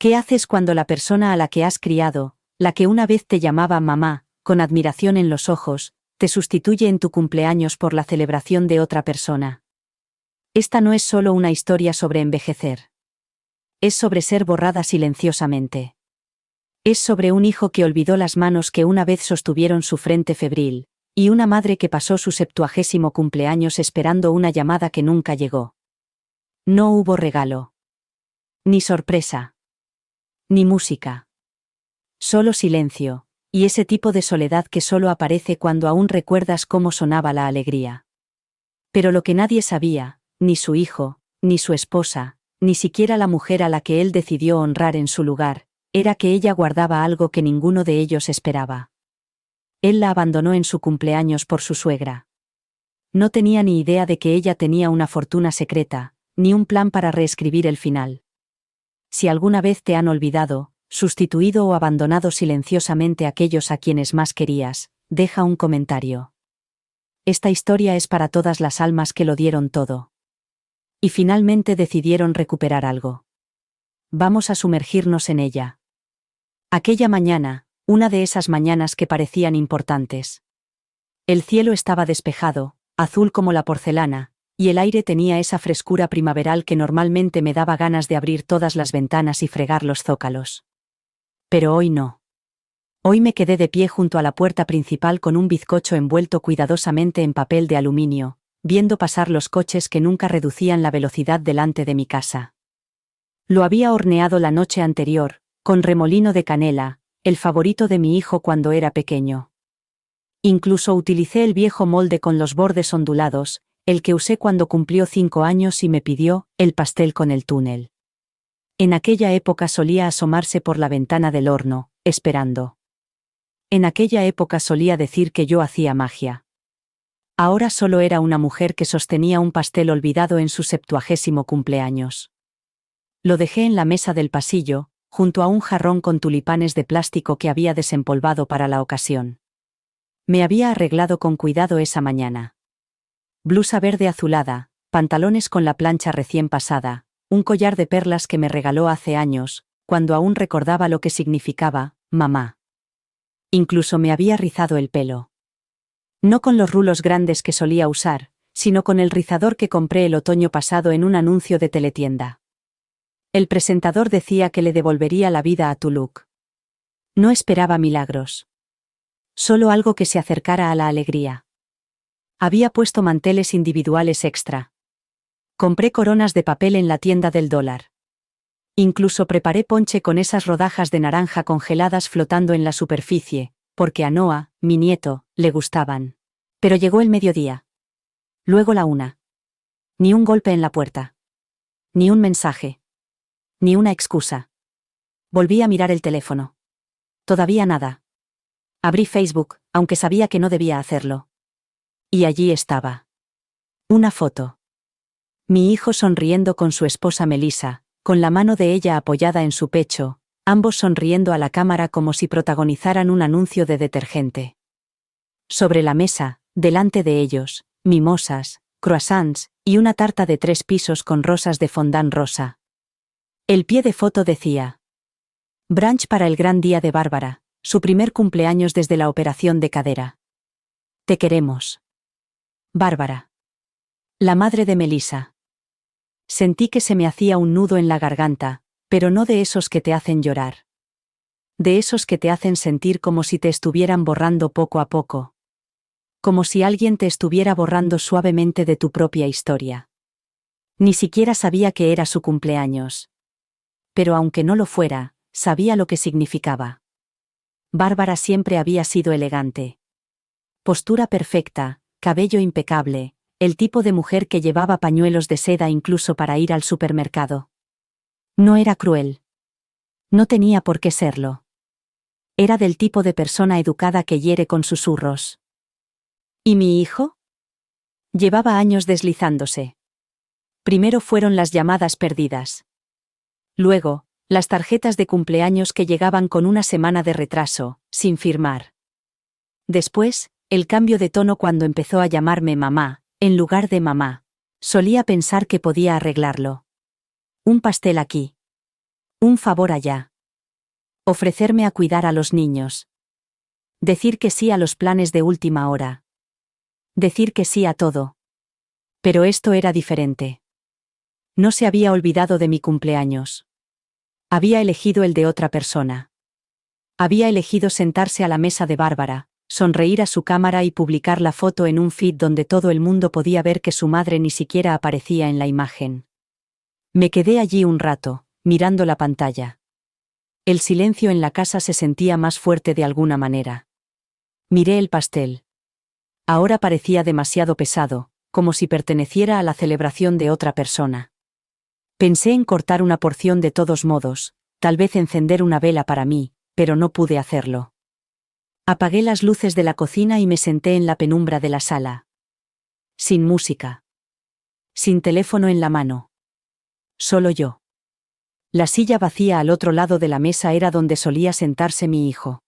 ¿Qué haces cuando la persona a la que has criado, la que una vez te llamaba mamá, con admiración en los ojos, te sustituye en tu cumpleaños por la celebración de otra persona? Esta no es solo una historia sobre envejecer. Es sobre ser borrada silenciosamente. Es sobre un hijo que olvidó las manos que una vez sostuvieron su frente febril, y una madre que pasó su 70º cumpleaños esperando una llamada que nunca llegó. No hubo regalo. Ni sorpresa. Ni música. Solo silencio, y ese tipo de soledad que solo aparece cuando aún recuerdas cómo sonaba la alegría. Pero lo que nadie sabía, ni su hijo, ni su esposa, ni siquiera la mujer a la que él decidió honrar en su lugar, era que ella guardaba algo que ninguno de ellos esperaba. Él la abandonó en su cumpleaños por su suegra. No tenía ni idea de que ella tenía una fortuna secreta, ni un plan para reescribir el final. Si alguna vez te han olvidado, sustituido o abandonado silenciosamente aquellos a quienes más querías, deja un comentario. Esta historia es para todas las almas que lo dieron todo. Y finalmente decidieron recuperar algo. Vamos a sumergirnos en ella. Aquella mañana, una de esas mañanas que parecían importantes. El cielo estaba despejado, azul como la porcelana, y el aire tenía esa frescura primaveral que normalmente me daba ganas de abrir todas las ventanas y fregar los zócalos. Pero hoy no. Hoy me quedé de pie junto a la puerta principal con un bizcocho envuelto cuidadosamente en papel de aluminio, viendo pasar los coches que nunca reducían la velocidad delante de mi casa. Lo había horneado la noche anterior, con remolino de canela, el favorito de mi hijo cuando era pequeño. Incluso utilicé el viejo molde con los bordes ondulados, el que usé cuando cumplió 5 años y me pidió el pastel con el túnel. En aquella época solía asomarse por la ventana del horno, esperando. En aquella época solía decir que yo hacía magia. Ahora solo era una mujer que sostenía un pastel olvidado en su 70º cumpleaños. Lo dejé en la mesa del pasillo, junto a un jarrón con tulipanes de plástico que había desempolvado para la ocasión. Me había arreglado con cuidado esa mañana. Blusa verde azulada, pantalones con la plancha recién pasada, un collar de perlas que me regaló hace años, cuando aún recordaba lo que significaba, mamá. Incluso me había rizado el pelo. No con los rulos grandes que solía usar, sino con el rizador que compré el otoño pasado en un anuncio de teletienda. El presentador decía que le devolvería la vida a tu look. No esperaba milagros. Solo algo que se acercara a la alegría. Había puesto manteles individuales extra. Compré coronas de papel en la tienda del dólar. Incluso preparé ponche con esas rodajas de naranja congeladas flotando en la superficie, porque a Noah, mi nieto, le gustaban. Pero llegó el mediodía. Luego la 1. Ni un golpe en la puerta. Ni un mensaje. Ni una excusa. Volví a mirar el teléfono. Todavía nada. Abrí Facebook, aunque sabía que no debía hacerlo. Y allí estaba. Una foto. Mi hijo sonriendo con su esposa Melissa, con la mano de ella apoyada en su pecho, ambos sonriendo a la cámara como si protagonizaran un anuncio de detergente. Sobre la mesa, delante de ellos, mimosas, croissants, y una tarta de 3 pisos con rosas de fondant rosa. El pie de foto decía: brunch para el gran día de Bárbara, su primer cumpleaños desde la operación de cadera. Te queremos. Bárbara. La madre de Melissa. Sentí que se me hacía un nudo en la garganta, pero no de esos que te hacen llorar. De esos que te hacen sentir como si te estuvieran borrando poco a poco. Como si alguien te estuviera borrando suavemente de tu propia historia. Ni siquiera sabía que era su cumpleaños. Pero aunque no lo fuera, sabía lo que significaba. Bárbara siempre había sido elegante. Postura perfecta, cabello impecable, el tipo de mujer que llevaba pañuelos de seda incluso para ir al supermercado. No era cruel. No tenía por qué serlo. Era del tipo de persona educada que hiere con susurros. ¿Y mi hijo? Llevaba años deslizándose. Primero fueron las llamadas perdidas. Luego, las tarjetas de cumpleaños que llegaban con una semana de retraso, sin firmar. Después, el cambio de tono cuando empezó a llamarme mamá, en lugar de mamá. Solía pensar que podía arreglarlo. Un pastel aquí. Un favor allá. Ofrecerme a cuidar a los niños. Decir que sí a los planes de última hora. Decir que sí a todo. Pero esto era diferente. No se había olvidado de mi cumpleaños. Había elegido el de otra persona. Había elegido sentarse a la mesa de Bárbara, sonreír a su cámara y publicar la foto en un feed donde todo el mundo podía ver que su madre ni siquiera aparecía en la imagen. Me quedé allí un rato, mirando la pantalla. El silencio en la casa se sentía más fuerte de alguna manera. Miré el pastel. Ahora parecía demasiado pesado, como si perteneciera a la celebración de otra persona. Pensé en cortar una porción de todos modos, tal vez encender una vela para mí, pero no pude hacerlo. Apagué las luces de la cocina y me senté en la penumbra de la sala. Sin música. Sin teléfono en la mano. Solo yo. La silla vacía al otro lado de la mesa era donde solía sentarse mi hijo.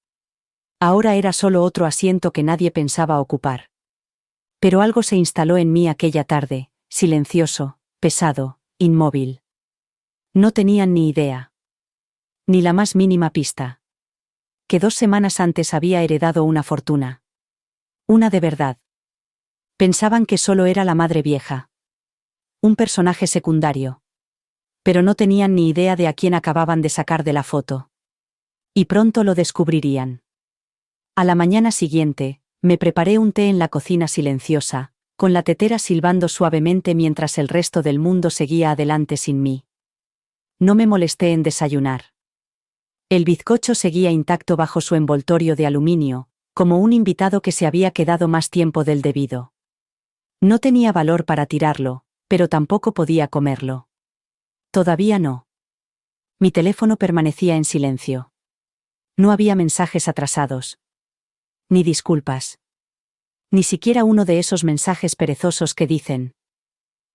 Ahora era solo otro asiento que nadie pensaba ocupar. Pero algo se instaló en mí aquella tarde, silencioso, pesado, inmóvil. No tenían ni idea. Ni la más mínima pista. Que 2 semanas antes había heredado una fortuna. Una de verdad. Pensaban que solo era la madre vieja. Un personaje secundario. Pero no tenían ni idea de a quién acababan de sacar de la foto. Y pronto lo descubrirían. A la mañana siguiente, me preparé un té en la cocina silenciosa, con la tetera silbando suavemente mientras el resto del mundo seguía adelante sin mí. No me molesté en desayunar. El bizcocho seguía intacto bajo su envoltorio de aluminio, como un invitado que se había quedado más tiempo del debido. No tenía valor para tirarlo, pero tampoco podía comerlo. Todavía no. Mi teléfono permanecía en silencio. No había mensajes atrasados. Ni disculpas. Ni siquiera uno de esos mensajes perezosos que dicen: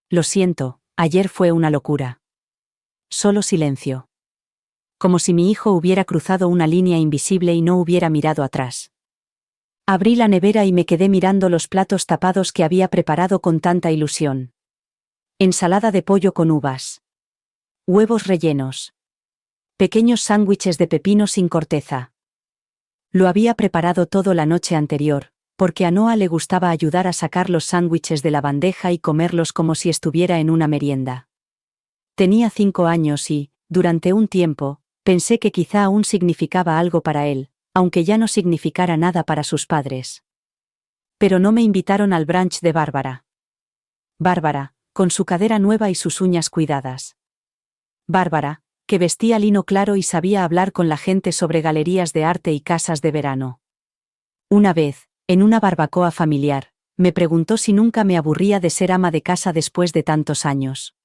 lo siento, ayer fue una locura. Solo silencio. Como si mi hijo hubiera cruzado una línea invisible y no hubiera mirado atrás. Abrí la nevera y me quedé mirando los platos tapados que había preparado con tanta ilusión. Ensalada de pollo con uvas. Huevos rellenos. Pequeños sándwiches de pepino sin corteza. Lo había preparado todo la noche anterior, porque a Noah le gustaba ayudar a sacar los sándwiches de la bandeja y comerlos como si estuviera en una merienda. Tenía 5 años y, durante un tiempo, pensé que quizá aún significaba algo para él, aunque ya no significara nada para sus padres. Pero no me invitaron al brunch de Bárbara. Bárbara, con su cadera nueva y sus uñas cuidadas. Bárbara, que vestía lino claro y sabía hablar con la gente sobre galerías de arte y casas de verano. Una vez, en una barbacoa familiar, me preguntó si nunca me aburría de ser ama de casa después de tantos años.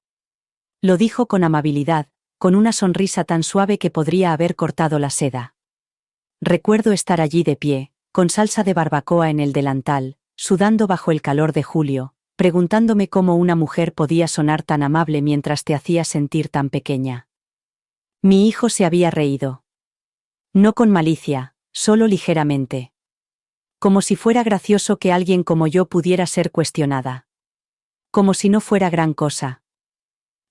Lo dijo con amabilidad, con una sonrisa tan suave que podría haber cortado la seda. Recuerdo estar allí de pie, con salsa de barbacoa en el delantal, sudando bajo el calor de julio, preguntándome cómo una mujer podía sonar tan amable mientras te hacía sentir tan pequeña. Mi hijo se había reído. No con malicia, solo ligeramente. Como si fuera gracioso que alguien como yo pudiera ser cuestionada. Como si no fuera gran cosa.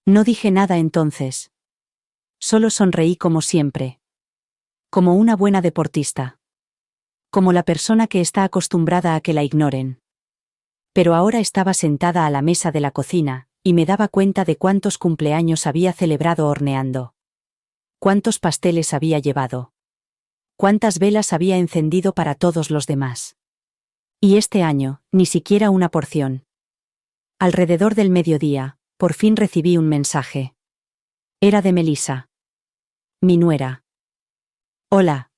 No dije nada entonces. Solo sonreí como siempre. Como una buena deportista. Como la persona que está acostumbrada a que la ignoren. Pero ahora estaba sentada a la mesa de la cocina, y me daba cuenta de cuántos cumpleaños había celebrado horneando. Cuántos pasteles había llevado. Cuántas velas había encendido para todos los demás. Y este año, ni siquiera una porción. Alrededor del mediodía, por fin recibí un mensaje. Era de Melissa. Mi nuera. Hola.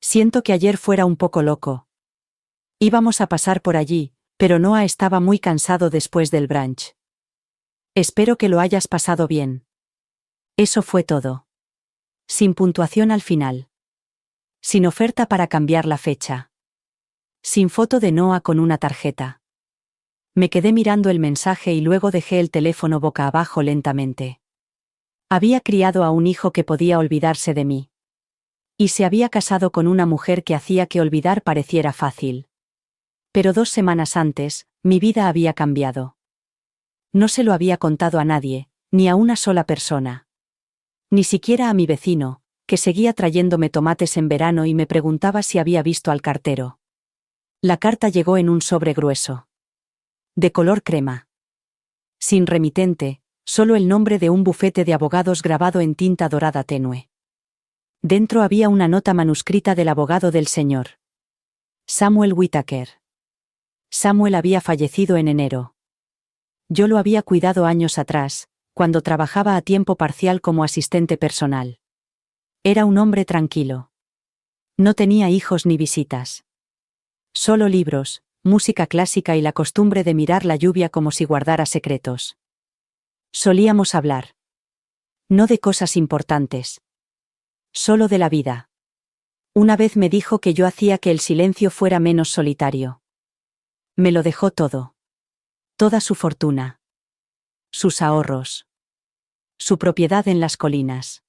Siento que ayer fuera un poco loco. Íbamos a pasar por allí, pero Noah estaba muy cansado después del brunch. Espero que lo hayas pasado bien. Eso fue todo. Sin puntuación al final. Sin oferta para cambiar la fecha. Sin foto de Noah con una tarjeta. Me quedé mirando el mensaje y luego dejé el teléfono boca abajo lentamente. Había criado a un hijo que podía olvidarse de mí. Y se había casado con una mujer que hacía que olvidar pareciera fácil. Pero 2 semanas antes, mi vida había cambiado. No se lo había contado a nadie, ni a una sola persona. Ni siquiera a mi vecino, que seguía trayéndome tomates en verano y me preguntaba si había visto al cartero. La carta llegó en un sobre grueso. De color crema. Sin remitente, solo el nombre de un bufete de abogados grabado en tinta dorada tenue. Dentro había una nota manuscrita del abogado del señor Samuel Whittaker. Samuel había fallecido en enero. Yo lo había cuidado años atrás, cuando trabajaba a tiempo parcial como asistente personal. Era un hombre tranquilo. No tenía hijos ni visitas. Solo libros, música clásica y la costumbre de mirar la lluvia como si guardara secretos. Solíamos hablar. No de cosas importantes. Solo de la vida. Una vez me dijo que yo hacía que el silencio fuera menos solitario. Me lo dejó todo. Toda su fortuna. Sus ahorros. Su propiedad en las colinas.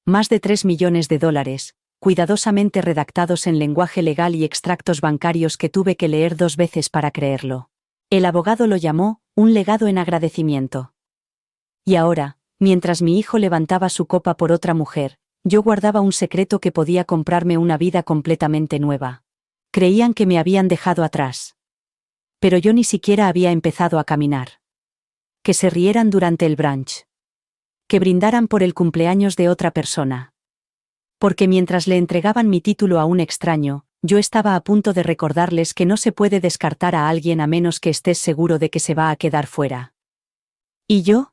Más de $3 millones, cuidadosamente redactados en lenguaje legal y extractos bancarios que tuve que leer 2 veces para creerlo. El abogado lo llamó un legado en agradecimiento. Y ahora, mientras mi hijo levantaba su copa por otra mujer, yo guardaba un secreto que podía comprarme una vida completamente nueva. Creían que me habían dejado atrás. Pero yo ni siquiera había empezado a caminar. Que se rieran durante el brunch. Que brindaran por el cumpleaños de otra persona. Porque mientras le entregaban mi título a un extraño, yo estaba a punto de recordarles que no se puede descartar a alguien a menos que estés seguro de que se va a quedar fuera. ¿Y yo?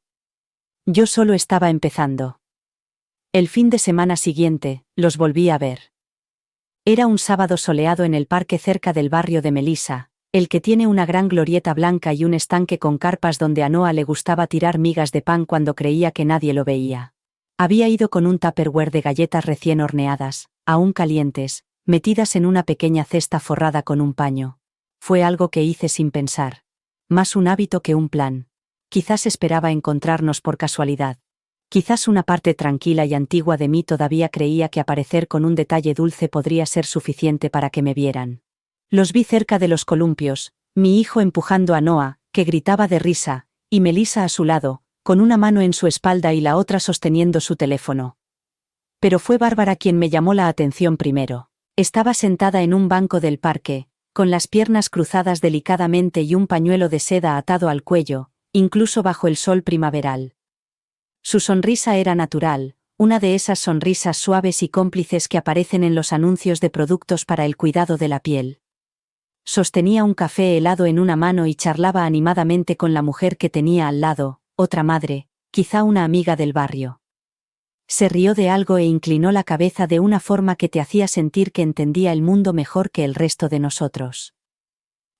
Yo solo estaba empezando. El fin de semana siguiente, los volví a ver. Era un sábado soleado en el parque cerca del barrio de Melissa, el que tiene una gran glorieta blanca y un estanque con carpas donde a Noah le gustaba tirar migas de pan cuando creía que nadie lo veía. Había ido con un tupperware de galletas recién horneadas, aún calientes, metidas en una pequeña cesta forrada con un paño. Fue algo que hice sin pensar. Más un hábito que un plan. Quizás esperaba encontrarnos por casualidad. Quizás una parte tranquila y antigua de mí todavía creía que aparecer con un detalle dulce podría ser suficiente para que me vieran. Los vi cerca de los columpios, mi hijo empujando a Noah, que gritaba de risa, y Melissa a su lado, con una mano en su espalda y la otra sosteniendo su teléfono. Pero fue Bárbara quien me llamó la atención primero. Estaba sentada en un banco del parque, con las piernas cruzadas delicadamente y un pañuelo de seda atado al cuello, incluso bajo el sol primaveral. Su sonrisa era natural, una de esas sonrisas suaves y cómplices que aparecen en los anuncios de productos para el cuidado de la piel. Sostenía un café helado en una mano y charlaba animadamente con la mujer que tenía al lado, otra madre, quizá una amiga del barrio. Se rió de algo e inclinó la cabeza de una forma que te hacía sentir que entendía el mundo mejor que el resto de nosotros.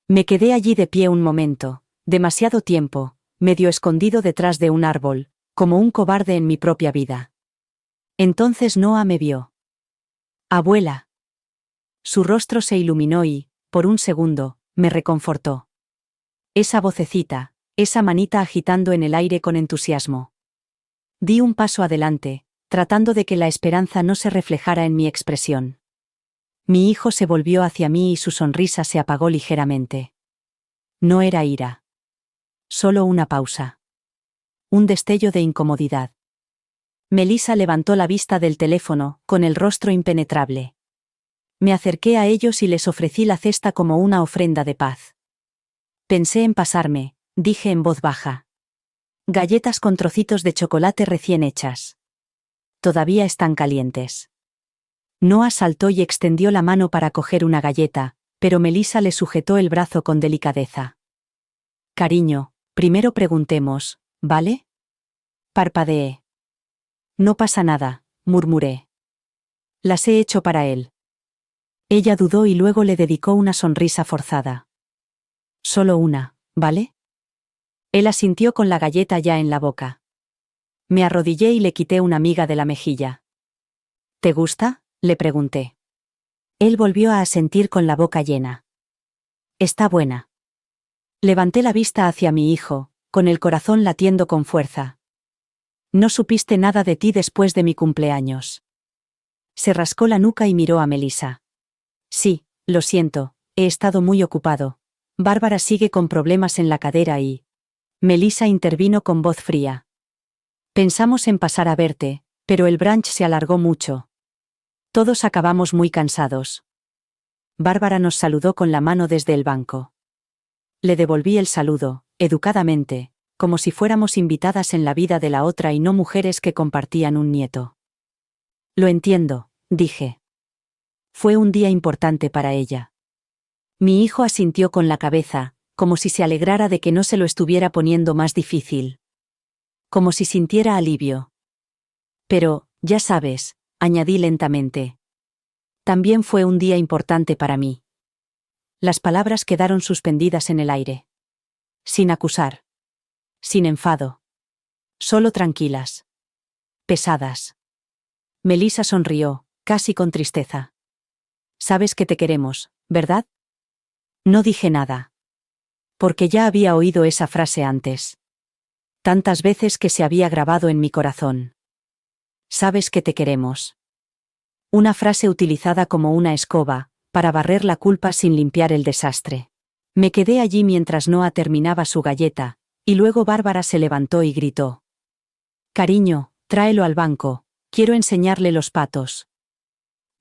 Me quedé allí de pie un momento, demasiado tiempo, medio escondido detrás de un árbol, como un cobarde en mi propia vida. Entonces Noah me vio. «Abuela». Su rostro se iluminó y, por un segundo, me reconfortó. Esa vocecita, esa manita agitando en el aire con entusiasmo. Di un paso adelante, tratando de que la esperanza no se reflejara en mi expresión. Mi hijo se volvió hacia mí y su sonrisa se apagó ligeramente. No era ira. Solo una pausa. Un destello de incomodidad. Melissa levantó la vista del teléfono, con el rostro impenetrable. Me acerqué a ellos y les ofrecí la cesta como una ofrenda de paz. Pensé en pasarme, dije en voz baja. Galletas con trocitos de chocolate recién hechas. Todavía están calientes. Noah saltó y extendió la mano para coger una galleta, pero Melissa le sujetó el brazo con delicadeza. Cariño, primero preguntemos, ¿vale? Parpadeé. No pasa nada, murmuré. Las he hecho para él. Ella dudó y luego le dedicó una sonrisa forzada. Solo una, ¿vale? Él asintió con la galleta ya en la boca. Me arrodillé y le quité una miga de la mejilla. ¿Te gusta?, le pregunté. Él volvió a asentir con la boca llena. Está buena. Levanté la vista hacia mi hijo, con el corazón latiendo con fuerza. No supiste nada de ti después de mi cumpleaños. Se rascó la nuca y miró a Melissa. Sí, lo siento, he estado muy ocupado. Bárbara sigue con problemas en la cadera y... Melissa intervino con voz fría. Pensamos en pasar a verte, Pero el brunch se alargó mucho. Todos acabamos muy cansados. Bárbara nos saludó con la mano desde el banco. Le devolví el saludo, educadamente, como si fuéramos invitadas en la vida de la otra y no mujeres que compartían un nieto. Lo entiendo, dije. Fue un día importante para ella. Mi hijo asintió con la cabeza, como si se alegrara de que no se lo estuviera poniendo más difícil. Como si sintiera alivio. Pero, ya sabes, añadí lentamente. También fue un día importante para mí. Las palabras quedaron suspendidas en el aire. Sin acusar. Sin enfado. Solo tranquilas. Pesadas. Melissa sonrió, casi con tristeza. Sabes que te queremos, ¿verdad? No dije nada. Porque ya había oído esa frase antes. Tantas veces que se había grabado en mi corazón. Sabes que te queremos. Una frase utilizada como una escoba, para barrer la culpa sin limpiar el desastre. Me quedé allí mientras Noah terminaba su galleta, y luego Bárbara se levantó y gritó. Cariño, tráelo al banco, quiero enseñarle los patos.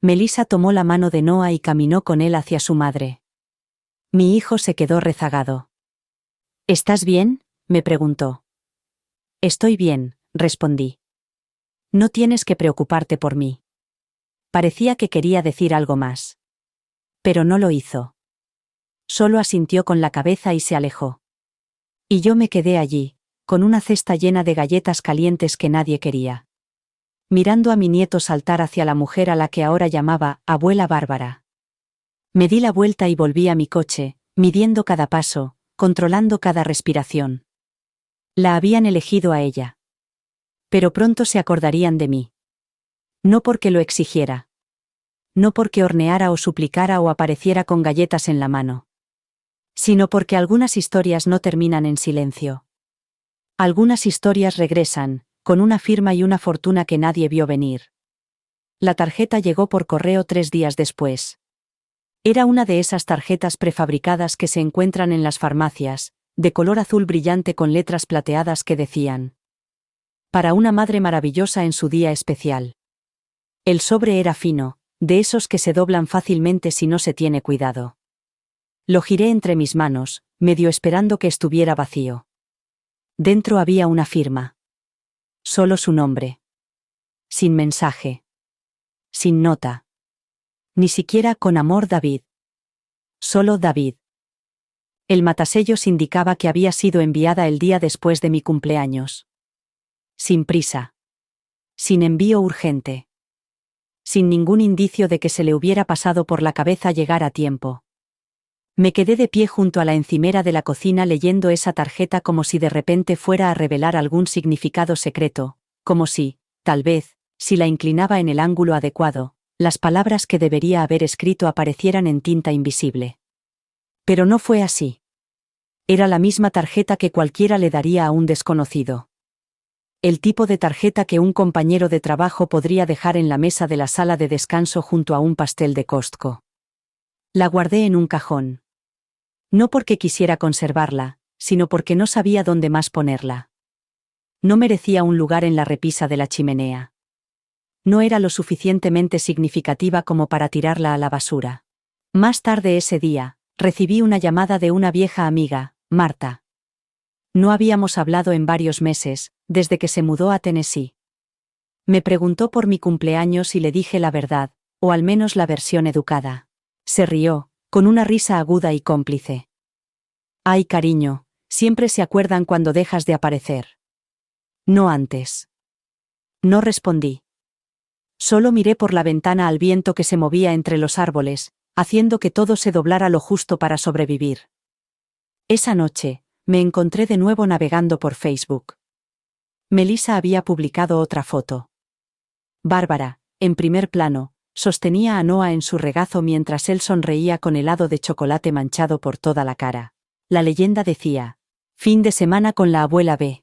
Melissa tomó la mano de Noah y caminó con él hacia su madre. Mi hijo se quedó rezagado. ¿Estás bien?, me preguntó. Estoy bien, respondí. No tienes que preocuparte por mí. Parecía que quería decir algo más. Pero no lo hizo. Solo asintió con la cabeza y se alejó. Y yo me quedé allí, con una cesta llena de galletas calientes que nadie quería. Mirando a mi nieto saltar hacia la mujer a la que ahora llamaba abuela Bárbara. Me di la vuelta y volví a mi coche, midiendo cada paso, controlando cada respiración. La habían elegido a ella. Pero pronto se acordarían de mí. No porque lo exigiera. No porque horneara o suplicara o apareciera con galletas en la mano. Sino porque algunas historias no terminan en silencio. Algunas historias regresan, con una firma y una fortuna que nadie vio venir. La tarjeta llegó por correo 3 días después. Era una de esas tarjetas prefabricadas que se encuentran en las farmacias, de color azul brillante con letras plateadas que decían: para una madre maravillosa en su día especial. El sobre era fino, de esos que se doblan fácilmente si no se tiene cuidado. Lo giré entre mis manos, medio esperando que estuviera vacío. Dentro había una firma. Solo su nombre. Sin mensaje. Sin nota. Ni siquiera con amor David. Solo David. El matasellos indicaba que había sido enviada el día después de mi cumpleaños. Sin prisa. Sin envío urgente. Sin ningún indicio de que se le hubiera pasado por la cabeza llegar a tiempo. Me quedé de pie junto a la encimera de la cocina leyendo esa tarjeta como si de repente fuera a revelar algún significado secreto, como si, tal vez, si la inclinaba en el ángulo adecuado, las palabras que debería haber escrito aparecieran en tinta invisible. Pero no fue así. Era la misma tarjeta que cualquiera le daría a un desconocido. El tipo de tarjeta que un compañero de trabajo podría dejar en la mesa de la sala de descanso junto a un pastel de Costco. La guardé en un cajón. No porque quisiera conservarla, sino porque no sabía dónde más ponerla. No merecía un lugar en la repisa de la chimenea. No era lo suficientemente significativa como para tirarla a la basura. Más tarde ese día, recibí una llamada de una vieja amiga, Marta. No habíamos hablado en varios meses, desde que se mudó a Tennessee. Me preguntó por mi cumpleaños y le dije la verdad, o al menos la versión educada. Se rió, con una risa aguda y cómplice. Ay, cariño, siempre se acuerdan cuando dejas de aparecer. No antes. No respondí. Solo miré por la ventana al viento que se movía entre los árboles, haciendo que todo se doblara lo justo para sobrevivir. Esa noche, me encontré de nuevo navegando por Facebook. Melissa había publicado otra foto. Bárbara, en primer plano, sostenía a Noah en su regazo mientras él sonreía con helado de chocolate manchado por toda la cara. La leyenda decía: fin de semana con la abuela B.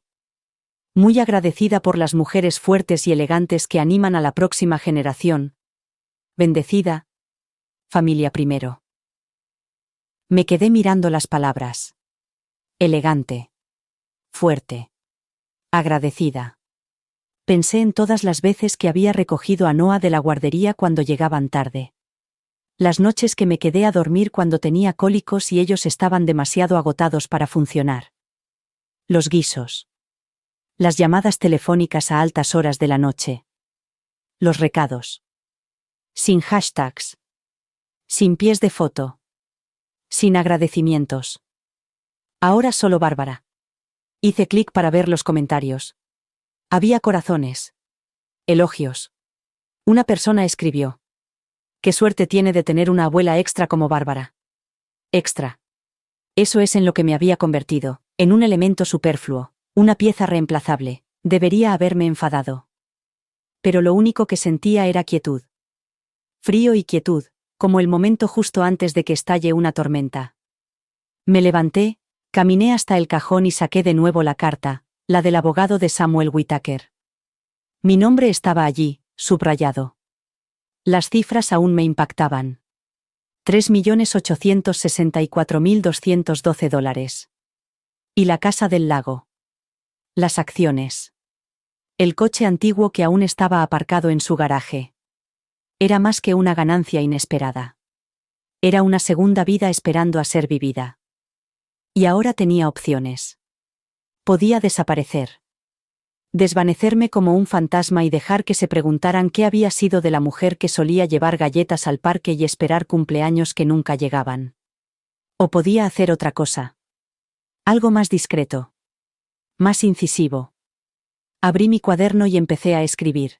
Muy agradecida por las mujeres fuertes y elegantes que animan a la próxima generación. Bendecida. Familia primero. Me quedé mirando las palabras. Elegante. Fuerte. Agradecida. Pensé en todas las veces que había recogido a Noah de la guardería cuando llegaban tarde. Las noches que me quedé a dormir cuando tenía cólicos y ellos estaban demasiado agotados para funcionar. Los guisos. Las llamadas telefónicas a altas horas de la noche. Los recados. Sin hashtags. Sin pies de foto. Sin agradecimientos. Ahora solo Bárbara. Hice clic para ver los comentarios. Había corazones. Elogios. Una persona escribió: «Qué suerte tiene de tener una abuela extra como Bárbara». Extra. Eso es en lo que me había convertido, en un elemento superfluo, una pieza reemplazable. Debería haberme enfadado. Pero lo único que sentía era quietud. Frío y quietud, como el momento justo antes de que estalle una tormenta. Me levanté, caminé hasta el cajón y saqué de nuevo la carta, la del abogado de Samuel Whittaker. Mi nombre estaba allí, subrayado. Las cifras aún me impactaban. $3.864.212. Y la casa del lago. Las acciones. El coche antiguo que aún estaba aparcado en su garaje. Era más que una ganancia inesperada. Era una segunda vida esperando a ser vivida. Y ahora tenía opciones. Podía desaparecer. Desvanecerme como un fantasma y dejar que se preguntaran qué había sido de la mujer que solía llevar galletas al parque y esperar cumpleaños que nunca llegaban. O podía hacer otra cosa. Algo más discreto. Más incisivo. Abrí mi cuaderno y empecé a escribir.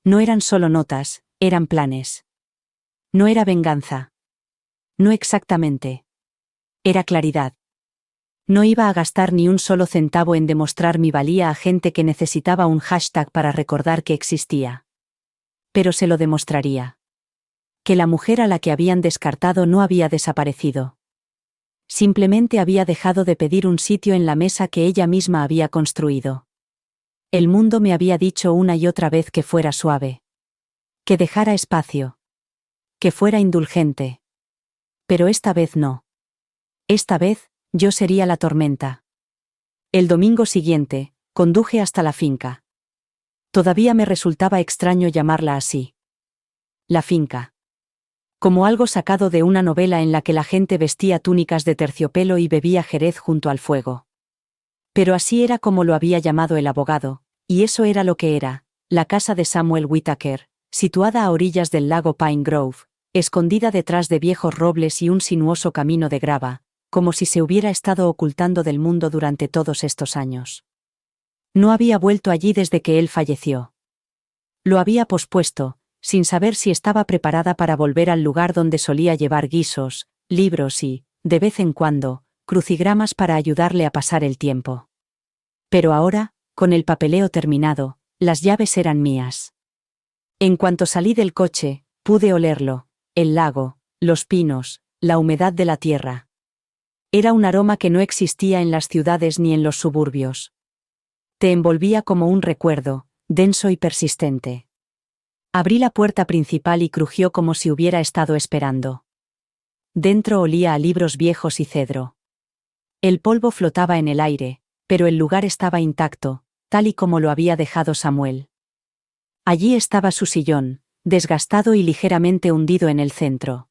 No eran solo notas, eran planes. No era venganza. No exactamente. Era claridad. No iba a gastar ni un solo centavo en demostrar mi valía a gente que necesitaba un hashtag para recordar que existía. Pero se lo demostraría. Que la mujer a la que habían descartado no había desaparecido. Simplemente había dejado de pedir un sitio en la mesa que ella misma había construido. El mundo me había dicho una y otra vez que fuera suave. Que dejara espacio. Que fuera indulgente. Pero esta vez no. Esta vez, yo sería la tormenta. El domingo siguiente, conduje hasta la finca. Todavía me resultaba extraño llamarla así. La finca. Como algo sacado de una novela en la que la gente vestía túnicas de terciopelo y bebía jerez junto al fuego. Pero así era como lo había llamado el abogado, y eso era lo que era, la casa de Samuel Whittaker, situada a orillas del lago Pine Grove, escondida detrás de viejos robles y un sinuoso camino de grava, como si se hubiera estado ocultando del mundo durante todos estos años. No había vuelto allí desde que él falleció. Lo había pospuesto, sin saber si estaba preparada para volver al lugar donde solía llevar guisos, libros y, de vez en cuando, crucigramas para ayudarle a pasar el tiempo. Pero ahora, con el papeleo terminado, las llaves eran mías. En cuanto salí del coche, pude olerlo, el lago, los pinos, la humedad de la tierra. Era un aroma que no existía en las ciudades ni en los suburbios. Te envolvía como un recuerdo, denso y persistente. Abrí la puerta principal y crujió como si hubiera estado esperando. Dentro olía a libros viejos y cedro. El polvo flotaba en el aire, pero el lugar estaba intacto, tal y como lo había dejado Samuel. Allí estaba su sillón, desgastado y ligeramente hundido en el centro.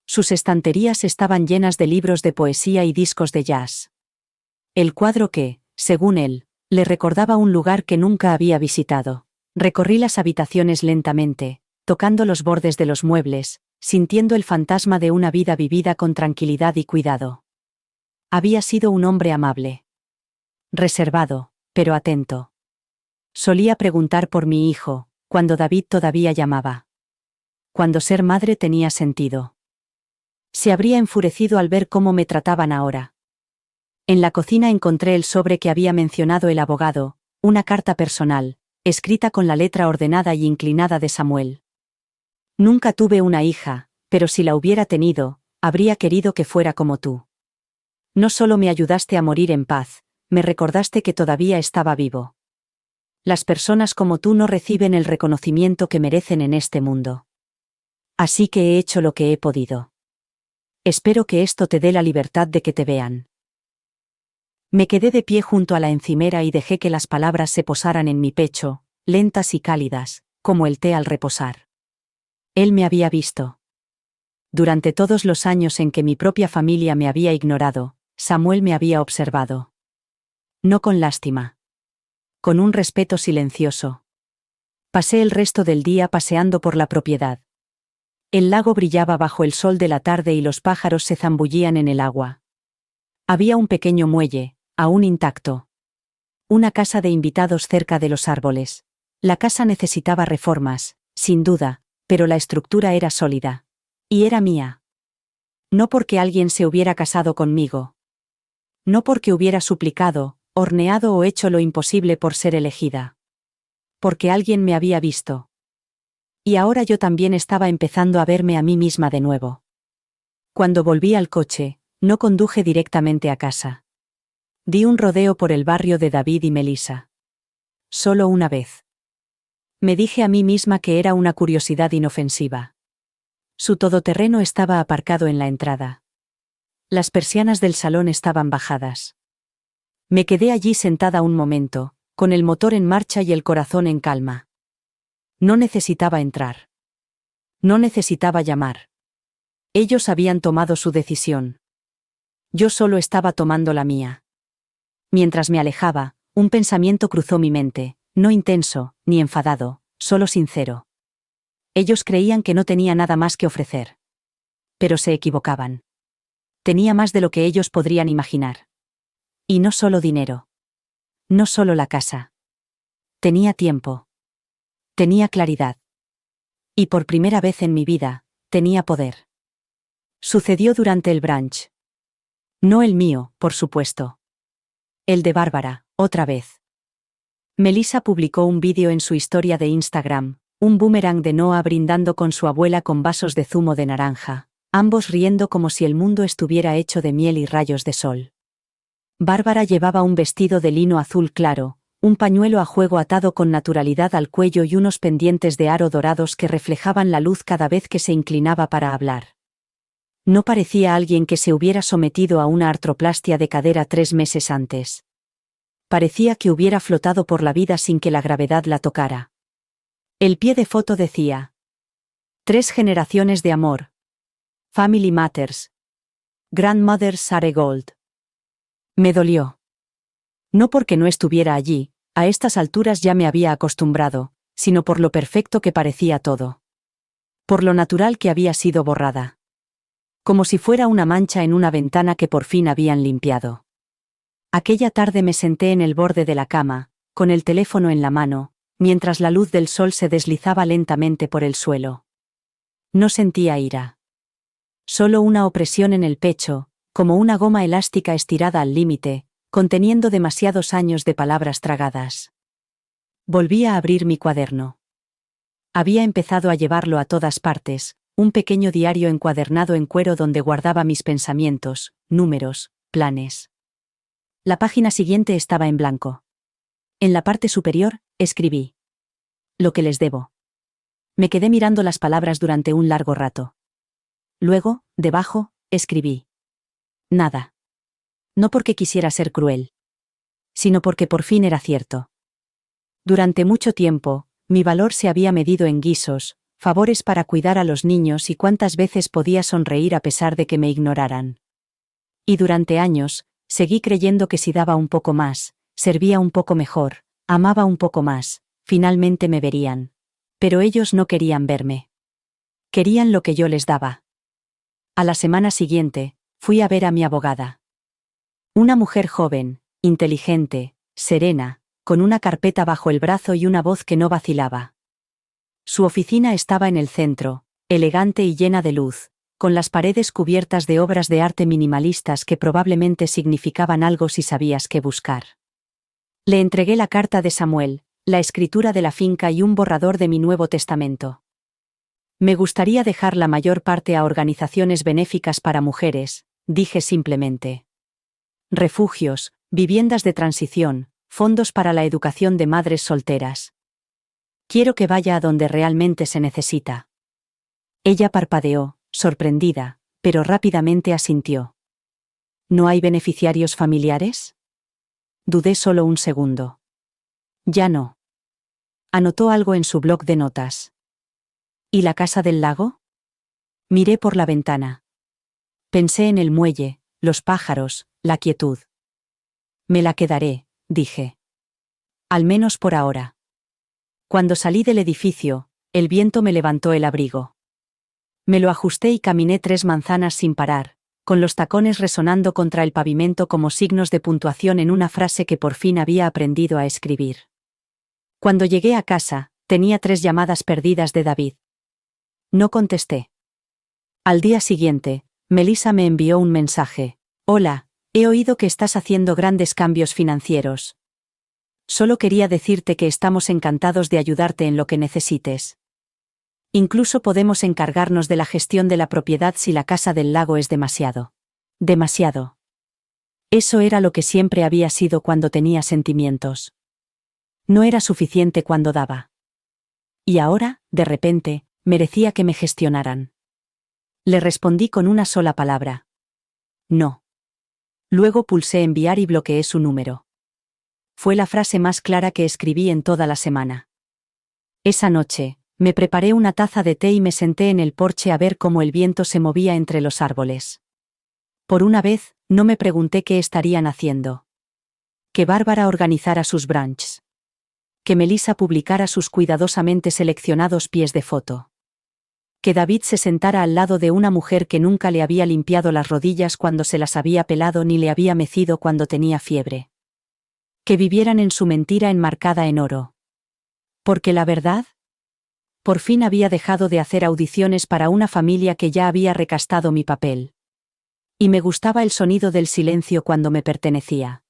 Sus estanterías estaban llenas de libros de poesía y discos de jazz. El cuadro que, según él, le recordaba un lugar que nunca había visitado. Recorrí las habitaciones lentamente, tocando los bordes de los muebles, sintiendo el fantasma de una vida vivida con tranquilidad y cuidado. Había sido un hombre amable. Reservado, pero atento. Solía preguntar por mi hijo, cuando David todavía llamaba. Cuando ser madre tenía sentido. Se habría enfurecido al ver cómo me trataban ahora. En la cocina encontré el sobre que había mencionado el abogado, una carta personal, escrita con la letra ordenada y inclinada de Samuel. Nunca tuve una hija, pero si la hubiera tenido, habría querido que fuera como tú. No solo me ayudaste a morir en paz, me recordaste que todavía estaba vivo. Las personas como tú no reciben el reconocimiento que merecen en este mundo. Así que he hecho lo que he podido. Espero que esto te dé la libertad de que te vean. Me quedé de pie junto a la encimera y dejé que las palabras se posaran en mi pecho, lentas y cálidas, como el té al reposar. Él me había visto. Durante todos los años en que mi propia familia me había ignorado, Samuel me había observado. No con lástima. Con un respeto silencioso. Pasé el resto del día paseando por la propiedad. El lago brillaba bajo el sol de la tarde y los pájaros se zambullían en el agua. Había un pequeño muelle, aún intacto. Una casa de invitados cerca de los árboles. La casa necesitaba reformas, sin duda, pero la estructura era sólida. Y era mía. No porque alguien se hubiera casado conmigo. No porque hubiera suplicado, horneado o hecho lo imposible por ser elegida. Porque alguien me había visto. Y ahora yo también estaba empezando a verme a mí misma de nuevo. Cuando volví al coche, no conduje directamente a casa. Di un rodeo por el barrio de David y Melissa. Solo una vez. Me dije a mí misma que era una curiosidad inofensiva. Su todoterreno estaba aparcado en la entrada. Las persianas del salón estaban bajadas. Me quedé allí sentada un momento, con el motor en marcha y el corazón en calma. No necesitaba entrar. No necesitaba llamar. Ellos habían tomado su decisión. Yo solo estaba tomando la mía. Mientras me alejaba, un pensamiento cruzó mi mente, no intenso, ni enfadado, solo sincero. Ellos creían que no tenía nada más que ofrecer. Pero se equivocaban. Tenía más de lo que ellos podrían imaginar. Y no solo dinero. No solo la casa. Tenía tiempo. Tenía claridad. Y por primera vez en mi vida, tenía poder. Sucedió durante el brunch. No el mío, por supuesto. El de Bárbara, otra vez. Melissa publicó un vídeo en su historia de Instagram, un boomerang de Noah brindando con su abuela con vasos de zumo de naranja, ambos riendo como si el mundo estuviera hecho de miel y rayos de sol. Bárbara llevaba un vestido de lino azul claro, un pañuelo a juego atado con naturalidad al cuello y unos pendientes de aro dorados que reflejaban la luz cada vez que se inclinaba para hablar. No parecía alguien que se hubiera sometido a una artroplastia de cadera 3 meses antes. Parecía que hubiera flotado por la vida sin que la gravedad la tocara. El pie de foto decía: 3 generaciones de amor. Family Matters. Grandmother Sarah Gold. Me dolió. No porque no estuviera allí, a estas alturas ya me había acostumbrado, sino por lo perfecto que parecía todo. Por lo natural que había sido borrada. Como si fuera una mancha en una ventana que por fin habían limpiado. Aquella tarde me senté en el borde de la cama, con el teléfono en la mano, mientras la luz del sol se deslizaba lentamente por el suelo. No sentía ira. Solo una opresión en el pecho, como una goma elástica estirada al límite, conteniendo demasiados años de palabras tragadas. Volví a abrir mi cuaderno. Había empezado a llevarlo a todas partes, un pequeño diario encuadernado en cuero donde guardaba mis pensamientos, números, planes. La página siguiente estaba en blanco. En la parte superior, escribí: lo que les debo. Me quedé mirando las palabras durante un largo rato. Luego, debajo, escribí: nada. No porque quisiera ser cruel, sino porque por fin era cierto. Durante mucho tiempo, mi valor se había medido en guisos, favores para cuidar a los niños y cuántas veces podía sonreír a pesar de que me ignoraran. Y durante años, seguí creyendo que si daba un poco más, servía un poco mejor, amaba un poco más, finalmente me verían. Pero ellos no querían verme. Querían lo que yo les daba. A la semana siguiente, fui a ver a mi abogada. Una mujer joven, inteligente, serena, con una carpeta bajo el brazo y una voz que no vacilaba. Su oficina estaba en el centro, elegante y llena de luz, con las paredes cubiertas de obras de arte minimalistas que probablemente significaban algo si sabías qué buscar. Le entregué la carta de Samuel, la escritura de la finca y un borrador de mi Nuevo Testamento. Me gustaría dejar la mayor parte a organizaciones benéficas para mujeres, dije simplemente. Refugios, viviendas de transición, fondos para la educación de madres solteras. Quiero que vaya a donde realmente se necesita. Ella parpadeó, sorprendida, pero rápidamente asintió. ¿No hay beneficiarios familiares? Dudé solo un segundo. Ya no. Anotó algo en su bloc de notas. ¿Y la casa del lago? Miré por la ventana. Pensé en el muelle, los pájaros, la quietud. Me la quedaré, dije. Al menos por ahora. Cuando salí del edificio, el viento me levantó el abrigo. Me lo ajusté y caminé 3 manzanas sin parar, con los tacones resonando contra el pavimento como signos de puntuación en una frase que por fin había aprendido a escribir. Cuando llegué a casa, tenía 3 llamadas perdidas de David. No contesté. Al día siguiente, Melissa me envió un mensaje. Hola, he oído que estás haciendo grandes cambios financieros. Solo quería decirte que estamos encantados de ayudarte en lo que necesites. Incluso podemos encargarnos de la gestión de la propiedad si la casa del lago es demasiado. Demasiado. Eso era lo que siempre había sido cuando tenía sentimientos. No era suficiente cuando daba. Y ahora, de repente, merecía que me gestionaran. Le respondí con una sola palabra. No. Luego pulsé enviar y bloqueé su número. Fue la frase más clara que escribí en toda la semana. Esa noche, me preparé una taza de té y me senté en el porche a ver cómo el viento se movía entre los árboles. Por una vez, no me pregunté qué estarían haciendo. Que Bárbara organizara sus brunchs. Que Melissa publicara sus cuidadosamente seleccionados pies de foto. Que David se sentara al lado de una mujer que nunca le había limpiado las rodillas cuando se las había pelado ni le había mecido cuando tenía fiebre. Que vivieran en su mentira enmarcada en oro. Porque la verdad, por fin había dejado de hacer audiciones para una familia que ya había recastado mi papel. Y me gustaba el sonido del silencio cuando me pertenecía.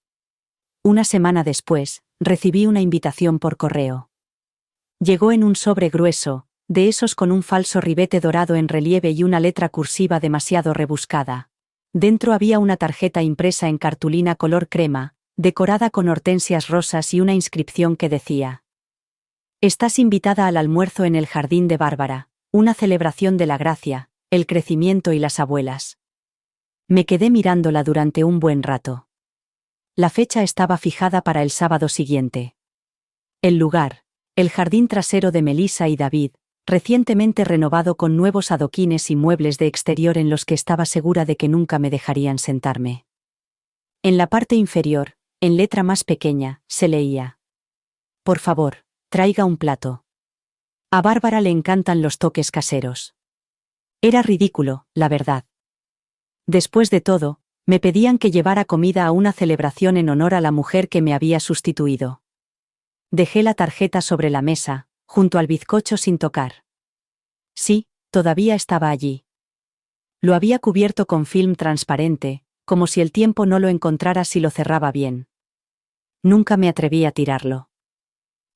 Una semana después, recibí una invitación por correo. Llegó en un sobre grueso, de esos con un falso ribete dorado en relieve y una letra cursiva demasiado rebuscada. Dentro había una tarjeta impresa en cartulina color crema, decorada con hortensias rosas y una inscripción que decía: Estás invitada al almuerzo en el jardín de Bárbara, una celebración de la gracia, el crecimiento y las abuelas. Me quedé mirándola durante un buen rato. La fecha estaba fijada para el sábado siguiente. El lugar, el jardín trasero de Melissa y David, recientemente renovado con nuevos adoquines y muebles de exterior en los que estaba segura de que nunca me dejarían sentarme. En la parte inferior, en letra más pequeña, se leía: Por favor, traiga un plato. A Bárbara le encantan los toques caseros. Era ridículo, la verdad. Después de todo, me pedían que llevara comida a una celebración en honor a la mujer que me había sustituido. Dejé la tarjeta sobre la mesa, junto al bizcocho sin tocar. Sí, todavía estaba allí. Lo había cubierto con film transparente, como si el tiempo no lo encontrara si lo cerraba bien. Nunca me atreví a tirarlo.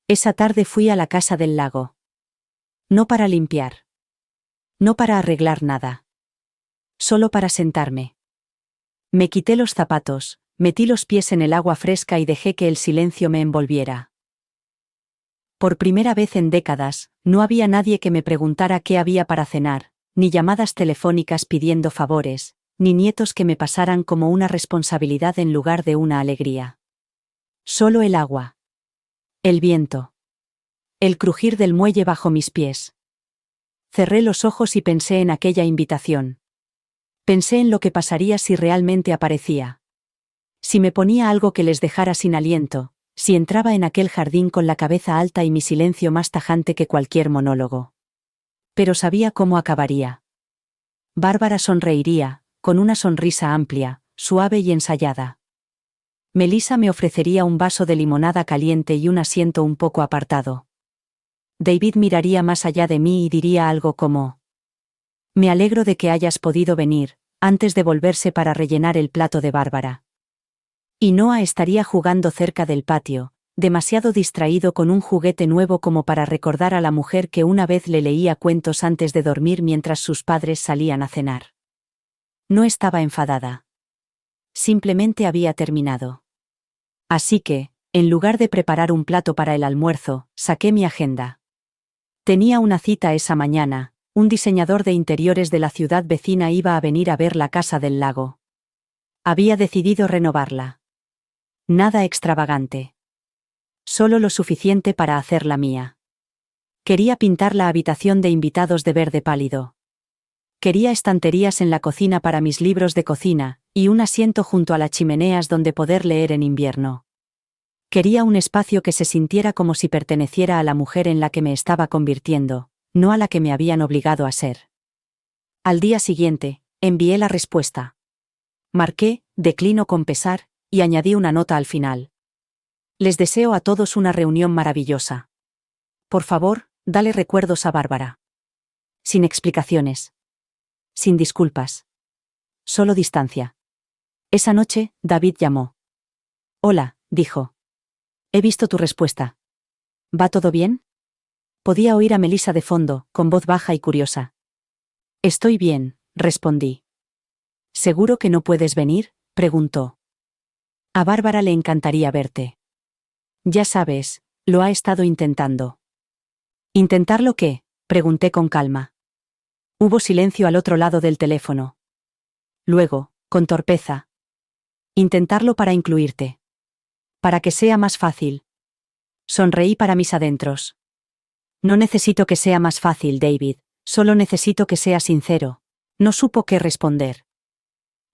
Esa tarde fui a la casa del lago. No para limpiar. No para arreglar nada. Solo para sentarme. Me quité los zapatos, metí los pies en el agua fresca y dejé que el silencio me envolviera. Por primera vez en décadas, no había nadie que me preguntara qué había para cenar, ni llamadas telefónicas pidiendo favores, ni nietos que me pasaran como una responsabilidad en lugar de una alegría. Solo el agua. El viento. El crujir del muelle bajo mis pies. Cerré los ojos y pensé en aquella invitación. Pensé en lo que pasaría si realmente aparecía. Si me ponía algo que les dejara sin aliento, si entraba en aquel jardín con la cabeza alta y mi silencio más tajante que cualquier monólogo. Pero sabía cómo acabaría. Bárbara sonreiría, con una sonrisa amplia, suave y ensayada. Melissa me ofrecería un vaso de limonada caliente y un asiento un poco apartado. David miraría más allá de mí y diría algo como: Me alegro de que hayas podido venir, antes de volverse para rellenar el plato de Bárbara. Y Noah estaría jugando cerca del patio, demasiado distraído con un juguete nuevo como para recordar a la mujer que una vez le leía cuentos antes de dormir mientras sus padres salían a cenar. No estaba enfadada. Simplemente había terminado. Así que, en lugar de preparar un plato para el almuerzo, saqué mi agenda. Tenía una cita esa mañana. Un diseñador de interiores de la ciudad vecina iba a venir a ver la casa del lago. Había decidido renovarla. Nada extravagante. Solo lo suficiente para hacerla mía. Quería pintar la habitación de invitados de verde pálido. Quería estanterías en la cocina para mis libros de cocina, y un asiento junto a las chimeneas donde poder leer en invierno. Quería un espacio que se sintiera como si perteneciera a la mujer en la que me estaba convirtiendo, no a la que me habían obligado a ser. Al día siguiente, envié la respuesta. Marqué, declino con pesar, y añadí una nota al final. Les deseo a todos una reunión maravillosa. Por favor, dale recuerdos a Bárbara. Sin explicaciones. Sin disculpas. Solo distancia. Esa noche, David llamó. Hola, dijo. He visto tu respuesta. ¿Va todo bien? Podía oír a Melissa de fondo, con voz baja y curiosa. Estoy bien, respondí. ¿Seguro que no puedes venir?, preguntó. A Bárbara le encantaría verte. Ya sabes, lo ha estado intentando. ¿Intentarlo qué?, pregunté con calma. Hubo silencio al otro lado del teléfono. Luego, con torpeza. Intentarlo para incluirte. Para que sea más fácil. Sonreí para mis adentros. No necesito que sea más fácil, David, solo necesito que sea sincero. No supo qué responder.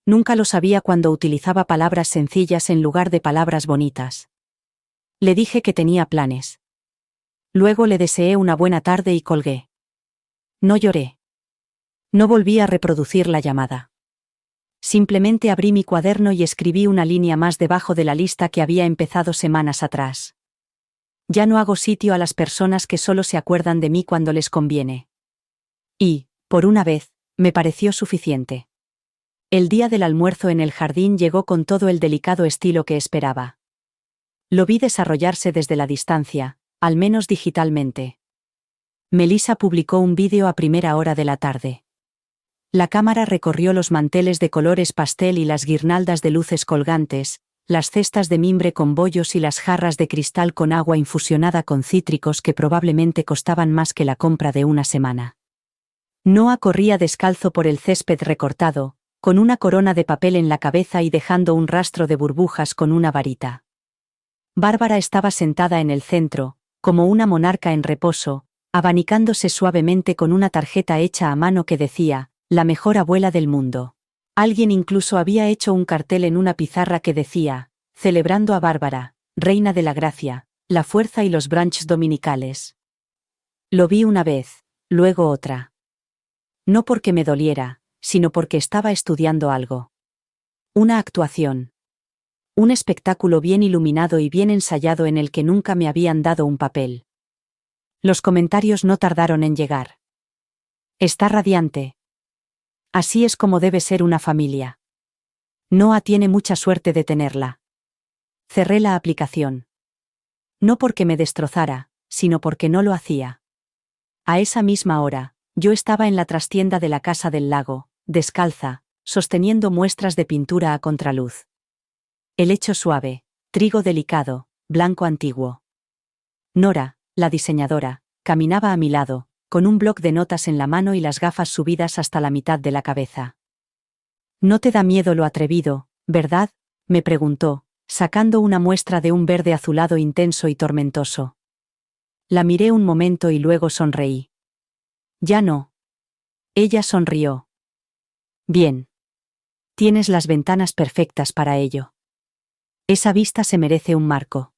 Nunca lo sabía cuando utilizaba palabras sencillas en lugar de palabras bonitas. Le dije que tenía planes. Luego le deseé una buena tarde y colgué. No lloré. No volví a reproducir la llamada. Simplemente abrí mi cuaderno y escribí una línea más debajo de la lista que había empezado semanas atrás. Ya no hago sitio a las personas que solo se acuerdan de mí cuando les conviene. Y, por una vez, me pareció suficiente. El día del almuerzo en el jardín llegó con todo el delicado estilo que esperaba. Lo vi desarrollarse desde la distancia, al menos digitalmente. Melissa publicó un vídeo a primera hora de la tarde. La cámara recorrió los manteles de colores pastel y las guirnaldas de luces colgantes, las cestas de mimbre con bollos y las jarras de cristal con agua infusionada con cítricos que probablemente costaban más que la compra de una semana. Noah corría descalzo por el césped recortado, con una corona de papel en la cabeza y dejando un rastro de burbujas con una varita. Bárbara estaba sentada en el centro, como una monarca en reposo, abanicándose suavemente con una tarjeta hecha a mano que decía, la mejor abuela del mundo. Alguien incluso había hecho un cartel en una pizarra que decía, celebrando a Bárbara, reina de la gracia, la fuerza y los brunchs dominicales. Lo vi una vez, luego otra. No porque me doliera, sino porque estaba estudiando algo. Una actuación. Un espectáculo bien iluminado y bien ensayado en el que nunca me habían dado un papel. Los comentarios no tardaron en llegar. Está radiante. Así es como debe ser una familia. Noah tiene mucha suerte de tenerla. Cerré la aplicación. No porque me destrozara, sino porque no lo hacía. A esa misma hora, yo estaba en la trastienda de la casa del lago, descalza, sosteniendo muestras de pintura a contraluz. Helecho suave, trigo delicado, blanco antiguo. Nora, la diseñadora, caminaba a mi lado, con un bloc de notas en la mano y las gafas subidas hasta la mitad de la cabeza. «¿No te da miedo lo atrevido, verdad?», me preguntó, sacando una muestra de un verde azulado intenso y tormentoso. La miré un momento y luego sonreí. «Ya no». Ella sonrió. «Bien. Tienes las ventanas perfectas para ello. Esa vista se merece un marco».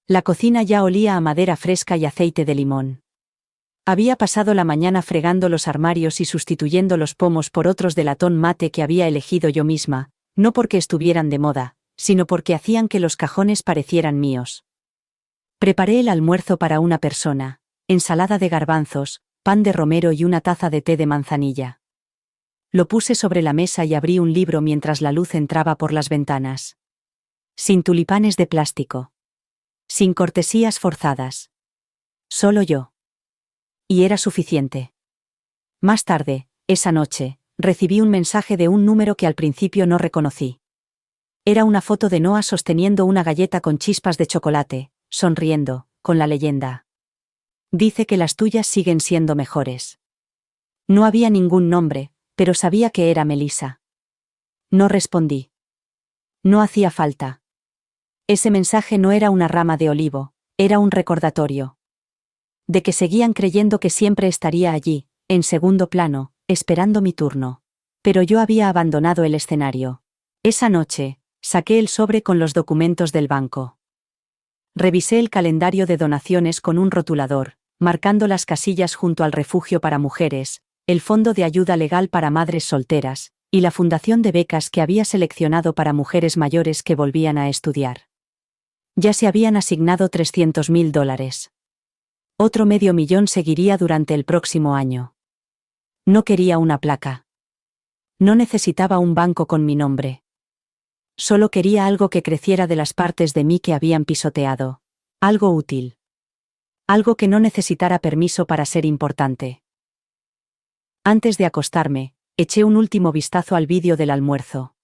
La cocina ya olía a madera fresca y aceite de limón. Había pasado la mañana fregando los armarios y sustituyendo los pomos por otros de latón mate que había elegido yo misma, no porque estuvieran de moda, sino porque hacían que los cajones parecieran míos. Preparé el almuerzo para una persona, ensalada de garbanzos, pan de romero y una taza de té de manzanilla. Lo puse sobre la mesa y abrí un libro mientras la luz entraba por las ventanas. Sin tulipanes de plástico. Sin cortesías forzadas. Solo yo. Y era suficiente. Más tarde, esa noche, recibí un mensaje de un número que al principio no reconocí. Era una foto de Noah sosteniendo una galleta con chispas de chocolate, sonriendo, con la leyenda. «Dice que las tuyas siguen siendo mejores». No había ningún nombre, pero sabía que era Melissa. No respondí. No hacía falta. Ese mensaje no era una rama de olivo, era un recordatorio. De que seguían creyendo que siempre estaría allí, en segundo plano, esperando mi turno. Pero yo había abandonado el escenario. Esa noche, saqué el sobre con los documentos del banco. Revisé el calendario de donaciones con un rotulador, marcando las casillas junto al refugio para mujeres, el fondo de ayuda legal para madres solteras, y la fundación de becas que había seleccionado para mujeres mayores que volvían a estudiar. Ya se habían asignado $300.000. Otro $500,000 seguiría durante el próximo año. No quería una placa. No necesitaba un banco con mi nombre. Solo quería algo que creciera de las partes de mí que habían pisoteado. Algo útil. Algo que no necesitara permiso para ser importante. Antes de acostarme, eché un último vistazo al vídeo del almuerzo.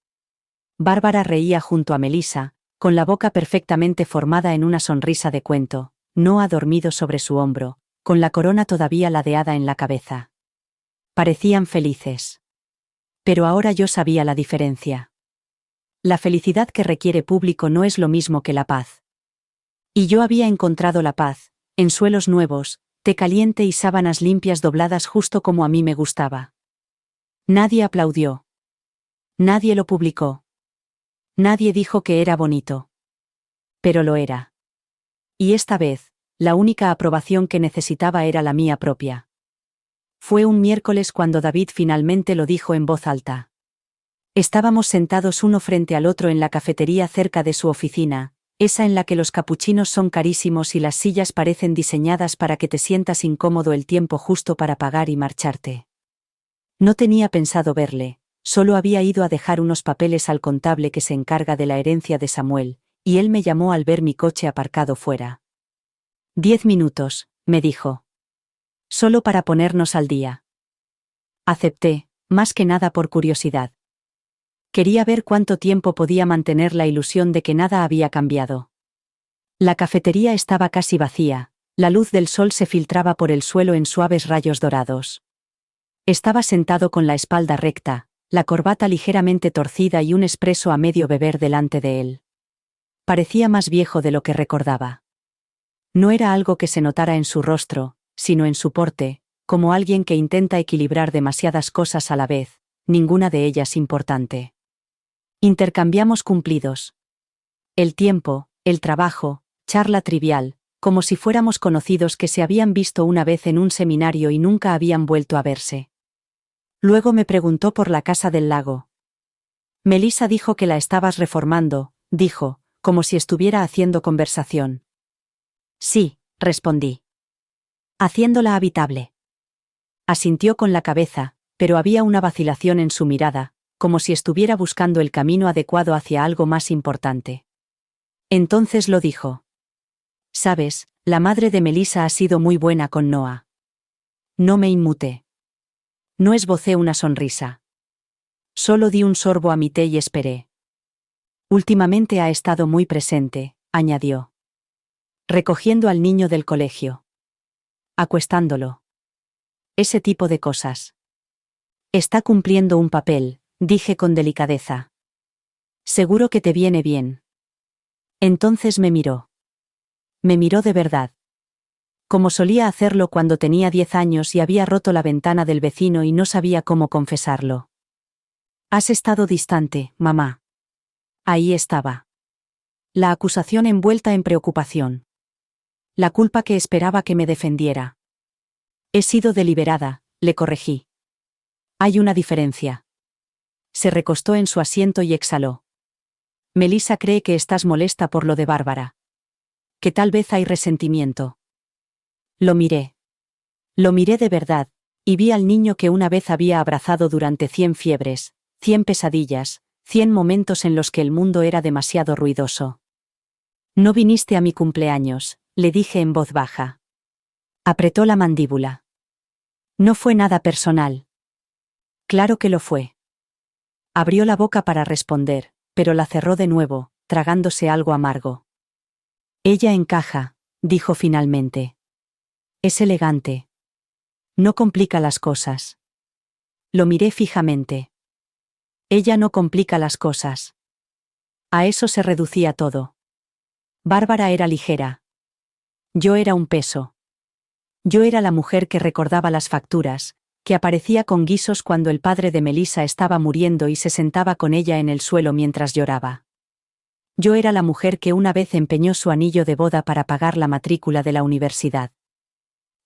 Bárbara reía junto a Melissa, con la boca perfectamente formada en una sonrisa de cuento, Noah dormido sobre su hombro, con la corona todavía ladeada en la cabeza. Parecían felices. Pero ahora yo sabía la diferencia. La felicidad que requiere público no es lo mismo que la paz. Y yo había encontrado la paz, en suelos nuevos, té caliente y sábanas limpias dobladas justo como a mí me gustaba. Nadie aplaudió. Nadie lo publicó. Nadie dijo que era bonito. Pero lo era. Y esta vez, la única aprobación que necesitaba era la mía propia. Fue un miércoles cuando David finalmente lo dijo en voz alta. Estábamos sentados uno frente al otro en la cafetería cerca de su oficina, esa en la que los capuchinos son carísimos y las sillas parecen diseñadas para que te sientas incómodo el tiempo justo para pagar y marcharte. No tenía pensado verle, solo había ido a dejar unos papeles al contable que se encarga de la herencia de Samuel, y él me llamó al ver mi coche aparcado fuera. 10 minutos, me dijo. Solo para ponernos al día. Acepté, más que nada por curiosidad. Quería ver cuánto tiempo podía mantener la ilusión de que nada había cambiado. La cafetería estaba casi vacía, la luz del sol se filtraba por el suelo en suaves rayos dorados. Estaba sentado con la espalda recta, la corbata ligeramente torcida y un espresso a medio beber delante de él. Parecía más viejo de lo que recordaba. No era algo que se notara en su rostro, sino en su porte, como alguien que intenta equilibrar demasiadas cosas a la vez, ninguna de ellas importante. Intercambiamos cumplidos. El tiempo, el trabajo, charla trivial, como si fuéramos conocidos que se habían visto una vez en un seminario y nunca habían vuelto a verse. Luego me preguntó por la casa del lago. Melissa dijo que la estabas reformando, dijo, como si estuviera haciendo conversación. Sí, respondí. Haciéndola habitable. Asintió con la cabeza, pero había una vacilación en su mirada, como si estuviera buscando el camino adecuado hacia algo más importante. Entonces lo dijo. Sabes, la madre de Melissa ha sido muy buena con Noah. No me inmuté. No esbocé una sonrisa. Solo di un sorbo a mi té y esperé. Últimamente ha estado muy presente, añadió. Recogiendo al niño del colegio. Acuestándolo. Ese tipo de cosas. Está cumpliendo un papel, dije con delicadeza. Seguro que te viene bien. Entonces me miró. Me miró de verdad. Como solía hacerlo cuando tenía 10 años y había roto la ventana del vecino y no sabía cómo confesarlo. Has estado distante, mamá. Ahí estaba. La acusación envuelta en preocupación. La culpa que esperaba que me defendiera. He sido deliberada, le corregí. Hay una diferencia. Se recostó en su asiento y exhaló. Melissa cree que estás molesta por lo de Bárbara. Que tal vez hay resentimiento. Lo miré. Lo miré de verdad, y vi al niño que una vez había abrazado durante 100 fiebres, 100 pesadillas, 100 momentos en los que el mundo era demasiado ruidoso. No viniste a mi cumpleaños, le dije en voz baja. Apretó la mandíbula. No fue nada personal. Claro que lo fue. Abrió la boca para responder, pero la cerró de nuevo, tragándose algo amargo. Ella encaja, dijo finalmente. Es elegante. No complica las cosas. Lo miré fijamente. Ella no complica las cosas. A eso se reducía todo. Bárbara era ligera. Yo era un peso. Yo era la mujer que recordaba las facturas, que aparecía con guisos cuando el padre de Melissa estaba muriendo y se sentaba con ella en el suelo mientras lloraba. Yo era la mujer que una vez empeñó su anillo de boda para pagar la matrícula de la universidad.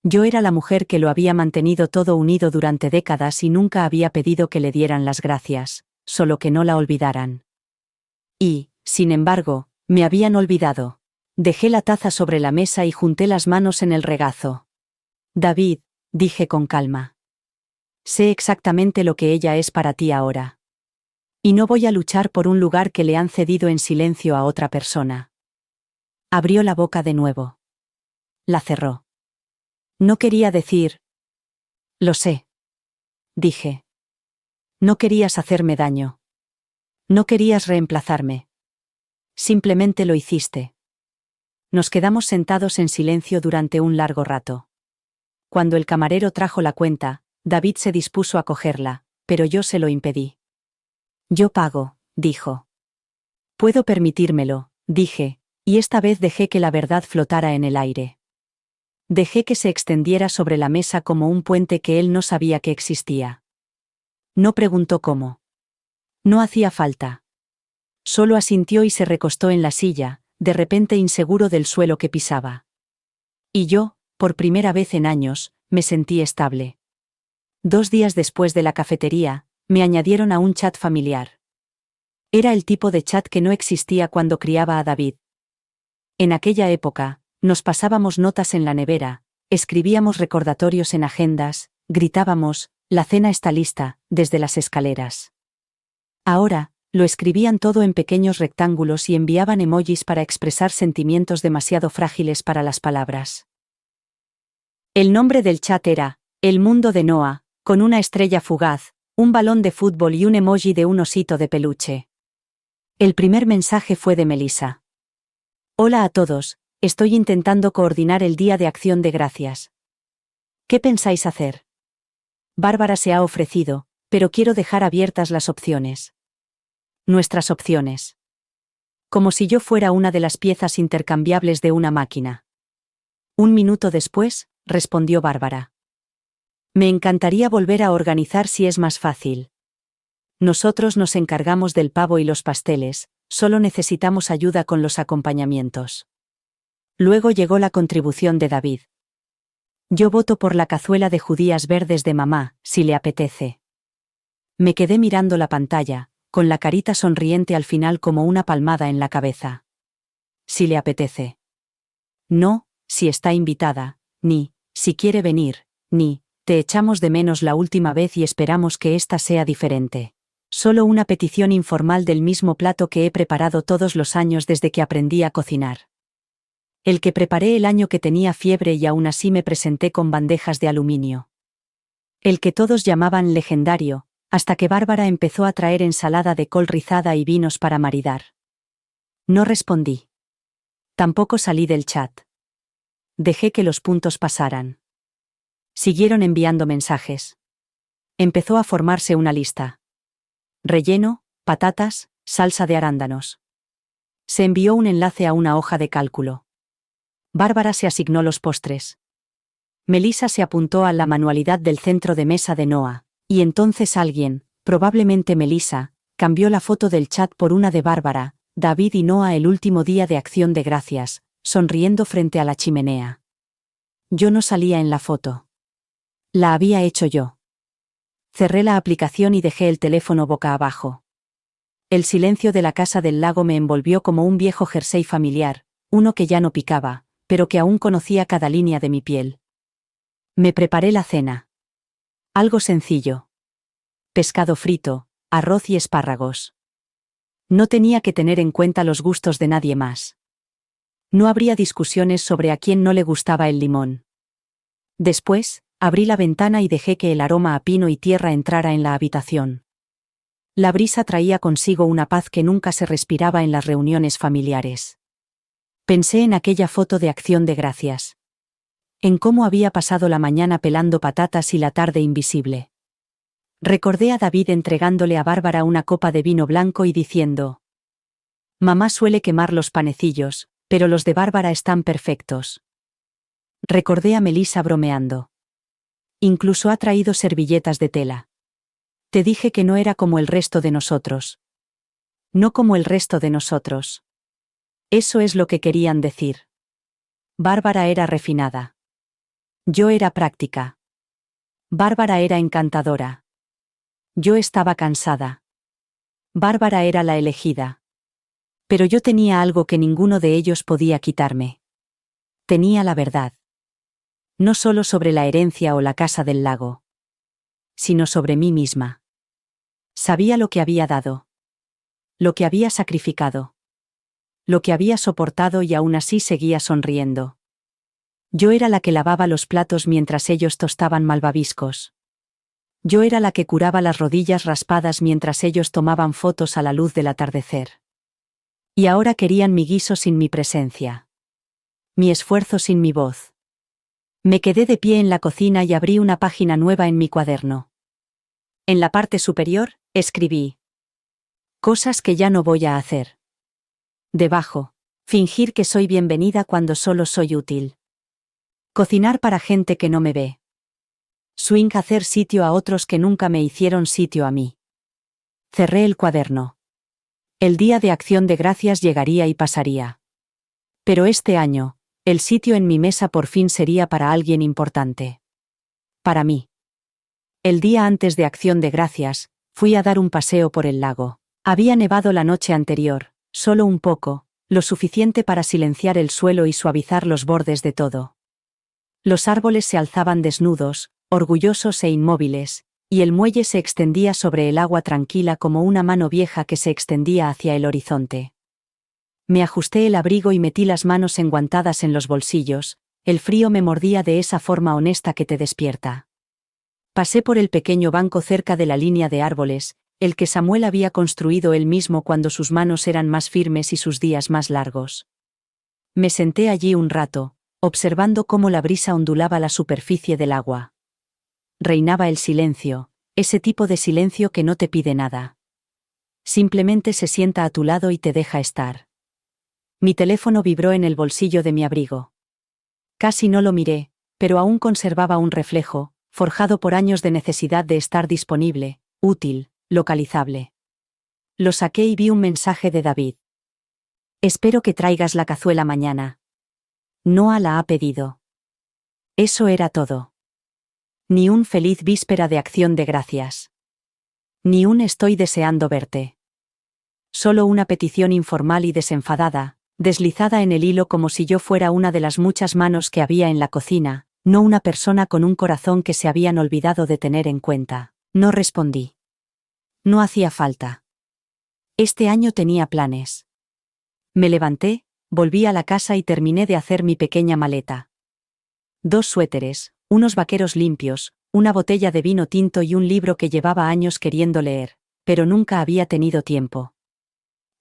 Yo era la mujer que lo había mantenido todo unido durante décadas y nunca había pedido que le dieran las gracias, solo que no la olvidaran. Y, sin embargo, me habían olvidado. Dejé la taza sobre la mesa y junté las manos en el regazo. David, dije con calma. Sé exactamente lo que ella es para ti ahora. Y no voy a luchar por un lugar que le han cedido en silencio a otra persona. Abrió la boca de nuevo. La cerró. No quería decir. Lo sé. Dije. No querías hacerme daño. No querías reemplazarme. Simplemente lo hiciste. Nos quedamos sentados en silencio durante un largo rato. Cuando el camarero trajo la cuenta, David se dispuso a cogerla, pero yo se lo impedí. Yo pago, dijo. Puedo permitírmelo, dije, y esta vez dejé que la verdad flotara en el aire. Dejé que se extendiera sobre la mesa como un puente que él no sabía que existía. No preguntó cómo. No hacía falta. Solo asintió y se recostó en la silla, de repente inseguro del suelo que pisaba. Y yo, por primera vez en años, me sentí estable. 2 días después de la cafetería, me añadieron a un chat familiar. Era el tipo de chat que no existía cuando criaba a David. En aquella época, nos pasábamos notas en la nevera, escribíamos recordatorios en agendas, gritábamos, la cena está lista, desde las escaleras. Ahora, lo escribían todo en pequeños rectángulos y enviaban emojis para expresar sentimientos demasiado frágiles para las palabras. El nombre del chat era, El mundo de Noah, con una estrella fugaz, un balón de fútbol y un emoji de un osito de peluche. El primer mensaje fue de Melissa. Hola a todos, estoy intentando coordinar el Día de Acción de Gracias. ¿Qué pensáis hacer? Bárbara se ha ofrecido, pero quiero dejar abiertas las opciones. Nuestras opciones. Como si yo fuera una de las piezas intercambiables de una máquina. 1 minuto después, respondió Bárbara. Me encantaría volver a organizar si es más fácil. Nosotros nos encargamos del pavo y los pasteles, solo necesitamos ayuda con los acompañamientos. Luego llegó la contribución de David. Yo voto por la cazuela de judías verdes de mamá, si le apetece. Me quedé mirando la pantalla, con la carita sonriente al final como una palmada en la cabeza. Si le apetece. No, si está invitada, ni, si quiere venir, ni, te echamos de menos la última vez y esperamos que esta sea diferente. Solo una petición informal del mismo plato que he preparado todos los años desde que aprendí a cocinar. El que preparé el año que tenía fiebre y aún así me presenté con bandejas de aluminio. El que todos llamaban legendario, hasta que Bárbara empezó a traer ensalada de col rizada y vinos para maridar. No respondí. Tampoco salí del chat. Dejé que los puntos pasaran. Siguieron enviando mensajes. Empezó a formarse una lista. Relleno, patatas, salsa de arándanos. Se envió un enlace a una hoja de cálculo. Bárbara se asignó los postres. Melissa se apuntó a la manualidad del centro de mesa de Noah, y entonces alguien, probablemente Melissa, cambió la foto del chat por una de Bárbara, David y Noah el último día de Acción de Gracias, sonriendo frente a la chimenea. Yo no salía en la foto. La había hecho yo. Cerré la aplicación y dejé el teléfono boca abajo. El silencio de la casa del lago me envolvió como un viejo jersey familiar, uno que ya no picaba, pero que aún conocía cada línea de mi piel. Me preparé la cena. Algo sencillo. Pescado frito, arroz y espárragos. No tenía que tener en cuenta los gustos de nadie más. No habría discusiones sobre a quién no le gustaba el limón. Después, abrí la ventana y dejé que el aroma a pino y tierra entrara en la habitación. La brisa traía consigo una paz que nunca se respiraba en las reuniones familiares. Pensé en aquella foto de Acción de Gracias. En cómo había pasado la mañana pelando patatas y la tarde invisible. Recordé a David entregándole a Bárbara una copa de vino blanco y diciendo: Mamá suele quemar los panecillos, Pero los de Bárbara están perfectos. Recordé a Melissa bromeando. Incluso ha traído servilletas de tela. Te dije que no era como el resto de nosotros. No como el resto de nosotros. Eso es lo que querían decir. Bárbara era refinada. Yo era práctica. Bárbara era encantadora. Yo estaba cansada. Bárbara era la elegida. Pero yo tenía algo que ninguno de ellos podía quitarme. Tenía la verdad. No solo sobre la herencia o la casa del lago, sino sobre mí misma. Sabía lo que había dado. Lo que había sacrificado. Lo que había soportado y aún así seguía sonriendo. Yo era la que lavaba los platos mientras ellos tostaban malvaviscos. Yo era la que curaba las rodillas raspadas mientras ellos tomaban fotos a la luz del atardecer. Y ahora querían mi guiso sin mi presencia. Mi esfuerzo sin mi voz. Me quedé de pie en la cocina y abrí una página nueva en mi cuaderno. En la parte superior, escribí: cosas que ya no voy a hacer. Debajo, fingir que soy bienvenida cuando solo soy útil. Cocinar para gente que no me ve. Swing, hacer sitio a otros que nunca me hicieron sitio a mí. Cerré el cuaderno. El día de Acción de Gracias llegaría y pasaría. Pero este año, el sitio en mi mesa por fin sería para alguien importante. Para mí. El día antes de Acción de Gracias, fui a dar un paseo por el lago. Había nevado la noche anterior, solo un poco, lo suficiente para silenciar el suelo y suavizar los bordes de todo. Los árboles se alzaban desnudos, orgullosos e inmóviles, y el muelle se extendía sobre el agua tranquila como una mano vieja que se extendía hacia el horizonte. Me ajusté el abrigo y metí las manos enguantadas en los bolsillos, el frío me mordía de esa forma honesta que te despierta. Pasé por el pequeño banco cerca de la línea de árboles, el que Samuel había construido él mismo cuando sus manos eran más firmes y sus días más largos. Me senté allí un rato, observando cómo la brisa ondulaba la superficie del agua. Reinaba el silencio, ese tipo de silencio que no te pide nada. Simplemente se sienta a tu lado y te deja estar. Mi teléfono vibró en el bolsillo de mi abrigo. Casi no lo miré, pero aún conservaba un reflejo, forjado por años de necesidad de estar disponible, útil, localizable. Lo saqué y vi un mensaje de David. Espero que traigas la cazuela mañana. Noah la ha pedido. Eso era todo. Ni un feliz víspera de Acción de Gracias. Ni un estoy deseando verte. Solo una petición informal y desenfadada, deslizada en el hilo como si yo fuera una de las muchas manos que había en la cocina, no una persona con un corazón que se habían olvidado de tener en cuenta. No respondí. No hacía falta. Este año tenía planes. Me levanté, volví a la casa y terminé de hacer mi pequeña maleta. 2 suéteres, unos vaqueros limpios, una botella de vino tinto y un libro que llevaba años queriendo leer, pero nunca había tenido tiempo.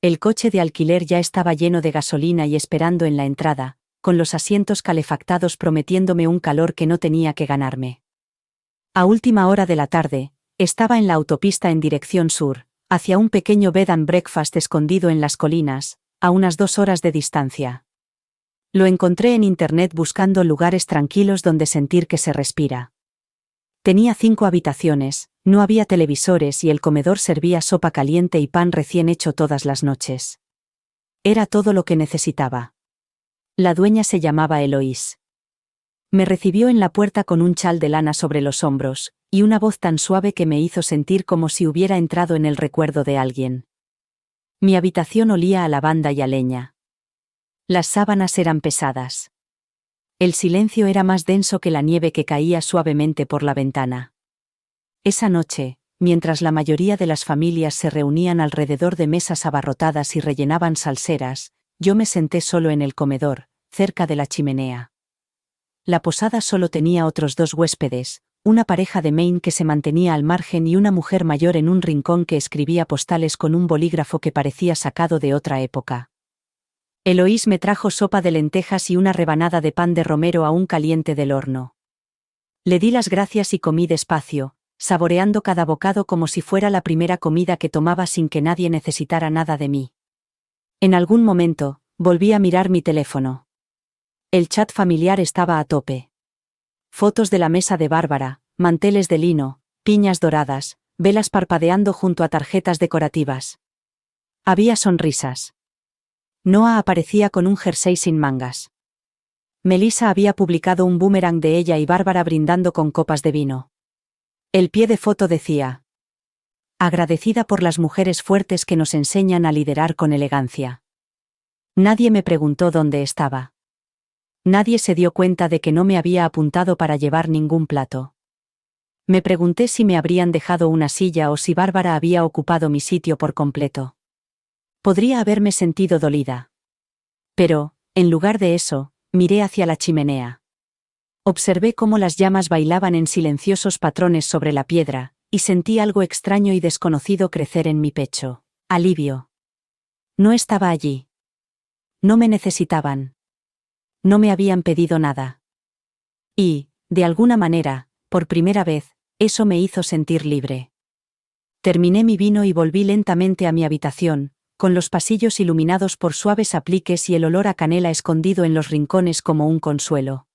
El coche de alquiler ya estaba lleno de gasolina y esperando en la entrada, con los asientos calefactados prometiéndome un calor que no tenía que ganarme. A última hora de la tarde, estaba en la autopista en dirección sur, hacia un pequeño bed and breakfast escondido en las colinas, a unas 2 horas de distancia. Lo encontré en internet buscando lugares tranquilos donde sentir que se respira. Tenía 5 habitaciones, no había televisores y el comedor servía sopa caliente y pan recién hecho todas las noches. Era todo lo que necesitaba. La dueña se llamaba Eloís. Me recibió en la puerta con un chal de lana sobre los hombros, y una voz tan suave que me hizo sentir como si hubiera entrado en el recuerdo de alguien. Mi habitación olía a lavanda y a leña. Las sábanas eran pesadas. El silencio era más denso que la nieve que caía suavemente por la ventana. Esa noche, mientras la mayoría de las familias se reunían alrededor de mesas abarrotadas y rellenaban salseras, yo me senté solo en el comedor, cerca de la chimenea. La posada solo tenía otros 2 huéspedes, una pareja de Maine que se mantenía al margen y una mujer mayor en un rincón que escribía postales con un bolígrafo que parecía sacado de otra época. Eloís me trajo sopa de lentejas y una rebanada de pan de romero aún caliente del horno. Le di las gracias y comí despacio, saboreando cada bocado como si fuera la primera comida que tomaba sin que nadie necesitara nada de mí. En algún momento, Volví a mirar mi teléfono. El chat familiar estaba a tope. Fotos de la mesa de Bárbara, manteles de lino, piñas doradas, velas parpadeando junto a tarjetas decorativas. Había sonrisas. Noah aparecía con un jersey sin mangas. Melissa había publicado un boomerang de ella y Bárbara brindando con copas de vino. El pie de foto decía: agradecida por las mujeres fuertes que nos enseñan a liderar con elegancia. Nadie me preguntó dónde estaba. Nadie se dio cuenta de que no me había apuntado para llevar ningún plato. Me pregunté si me habrían dejado una silla o si Bárbara había ocupado mi sitio por completo. Podría haberme sentido dolida. Pero, en lugar de eso, miré hacia la chimenea. Observé cómo las llamas bailaban en silenciosos patrones sobre la piedra, y sentí algo extraño y desconocido crecer en mi pecho. Alivio. No estaba allí. No me necesitaban. No me habían pedido nada. Y, de alguna manera, por primera vez, eso me hizo sentir libre. Terminé mi vino y volví lentamente a mi habitación, con los pasillos iluminados por suaves apliques y el olor a canela escondido en los rincones como un consuelo.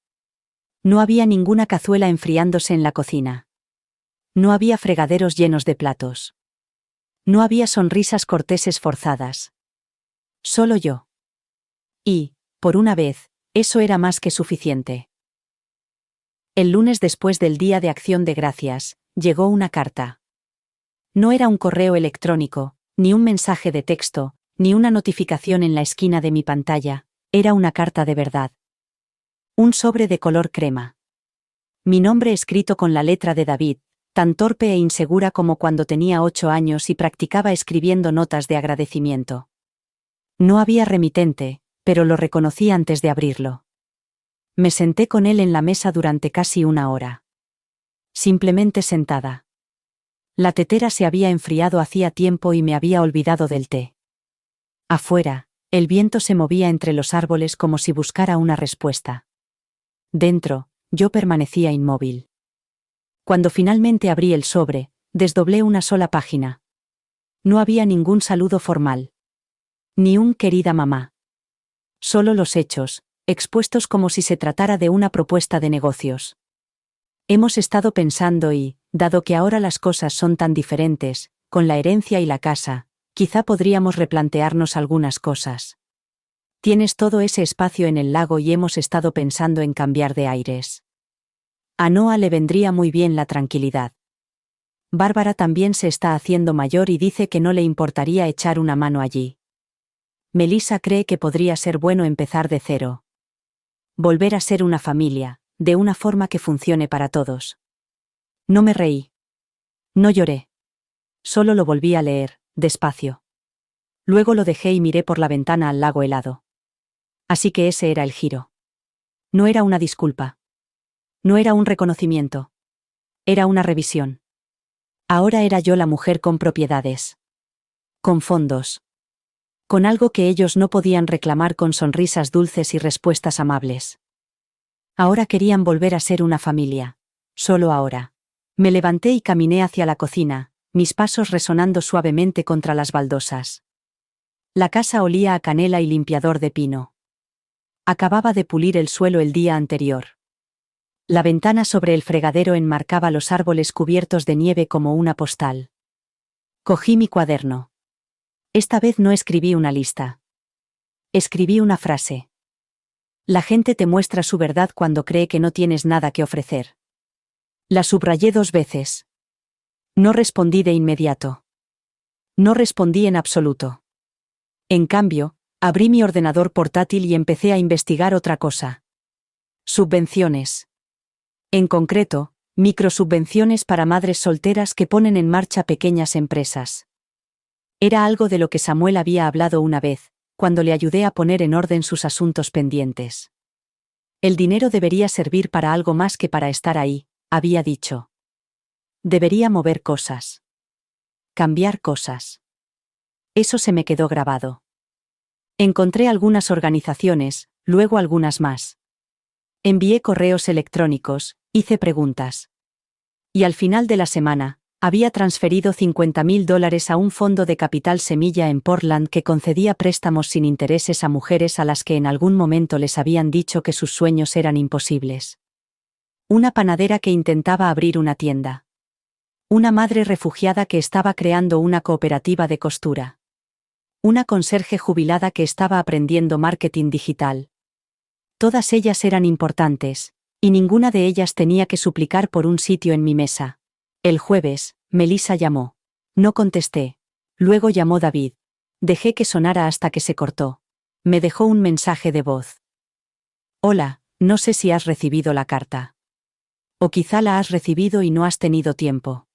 No había ninguna cazuela enfriándose en la cocina. No había fregaderos llenos de platos. No había sonrisas corteses forzadas. Solo yo. Y, por una vez, eso era más que suficiente. El lunes después del Día de Acción de Gracias, llegó una carta. No era un correo electrónico, ni un mensaje de texto, ni una notificación en la esquina de mi pantalla, era una carta de verdad. Un sobre de color crema. Mi nombre escrito con la letra de David, tan torpe e insegura como cuando tenía 8 años y practicaba escribiendo notas de agradecimiento. No había remitente, pero lo reconocí antes de abrirlo. Me senté con él en la mesa durante casi una hora. Simplemente sentada. La tetera se había enfriado hacía tiempo y me había olvidado del té. Afuera, el viento se movía entre los árboles como si buscara una respuesta. Dentro, yo permanecía inmóvil. Cuando finalmente abrí el sobre, desdoblé una sola página. No había ningún saludo formal. Ni un querida mamá. Solo los hechos, expuestos como si se tratara de una propuesta de negocios. Hemos estado pensando y, dado que ahora las cosas son tan diferentes, con la herencia y la casa, quizá podríamos replantearnos algunas cosas. Tienes todo ese espacio en el lago y hemos estado pensando en cambiar de aires. A Noah le vendría muy bien la tranquilidad. Bárbara también se está haciendo mayor y dice que no le importaría echar una mano allí. Melissa cree que podría ser bueno empezar de cero. Volver a ser una familia, de una forma que funcione para todos. No me reí. No lloré. Solo lo volví a leer, despacio. Luego lo dejé y miré por la ventana al lago helado. Así que ese era el giro. No era una disculpa. No era un reconocimiento. Era una revisión. Ahora era yo la mujer con propiedades. Con fondos. Con algo que ellos no podían reclamar con sonrisas dulces y respuestas amables. Ahora querían volver a ser una familia. Solo ahora. Me levanté y caminé hacia la cocina, mis pasos resonando suavemente contra las baldosas. La casa olía a canela y limpiador de pino. Acababa de pulir el suelo el día anterior. La ventana sobre el fregadero enmarcaba los árboles cubiertos de nieve como una postal. Cogí mi cuaderno. Esta vez no escribí una lista. Escribí una frase. La gente te muestra su verdad cuando cree que no tienes nada que ofrecer. La subrayé 2 veces. No respondí de inmediato. No respondí en absoluto. En cambio, abrí mi ordenador portátil y empecé a investigar otra cosa. Subvenciones. En concreto, microsubvenciones para madres solteras que ponen en marcha pequeñas empresas. Era algo de lo que Samuel había hablado una vez, cuando le ayudé a poner en orden sus asuntos pendientes. El dinero debería servir para algo más que para estar ahí, había dicho. Debería mover cosas. Cambiar cosas. Eso se me quedó grabado. Encontré algunas organizaciones, luego algunas más. Envié correos electrónicos, hice preguntas. Y al final de la semana, Había transferido $50.000 a un fondo de capital semilla en Portland que concedía préstamos sin intereses a mujeres a las que en algún momento les habían dicho que sus sueños eran imposibles. Una panadera que intentaba abrir una tienda. Una madre refugiada que estaba creando una cooperativa de costura. Una conserje jubilada que estaba aprendiendo marketing digital. Todas ellas eran importantes, y ninguna de ellas tenía que suplicar por un sitio en mi mesa. El jueves, Melissa llamó. No contesté. Luego llamó David. Dejé que sonara hasta que se cortó. Me dejó un mensaje de voz. Hola, no sé si has recibido la carta. O quizá la has recibido y no has tenido tiempo.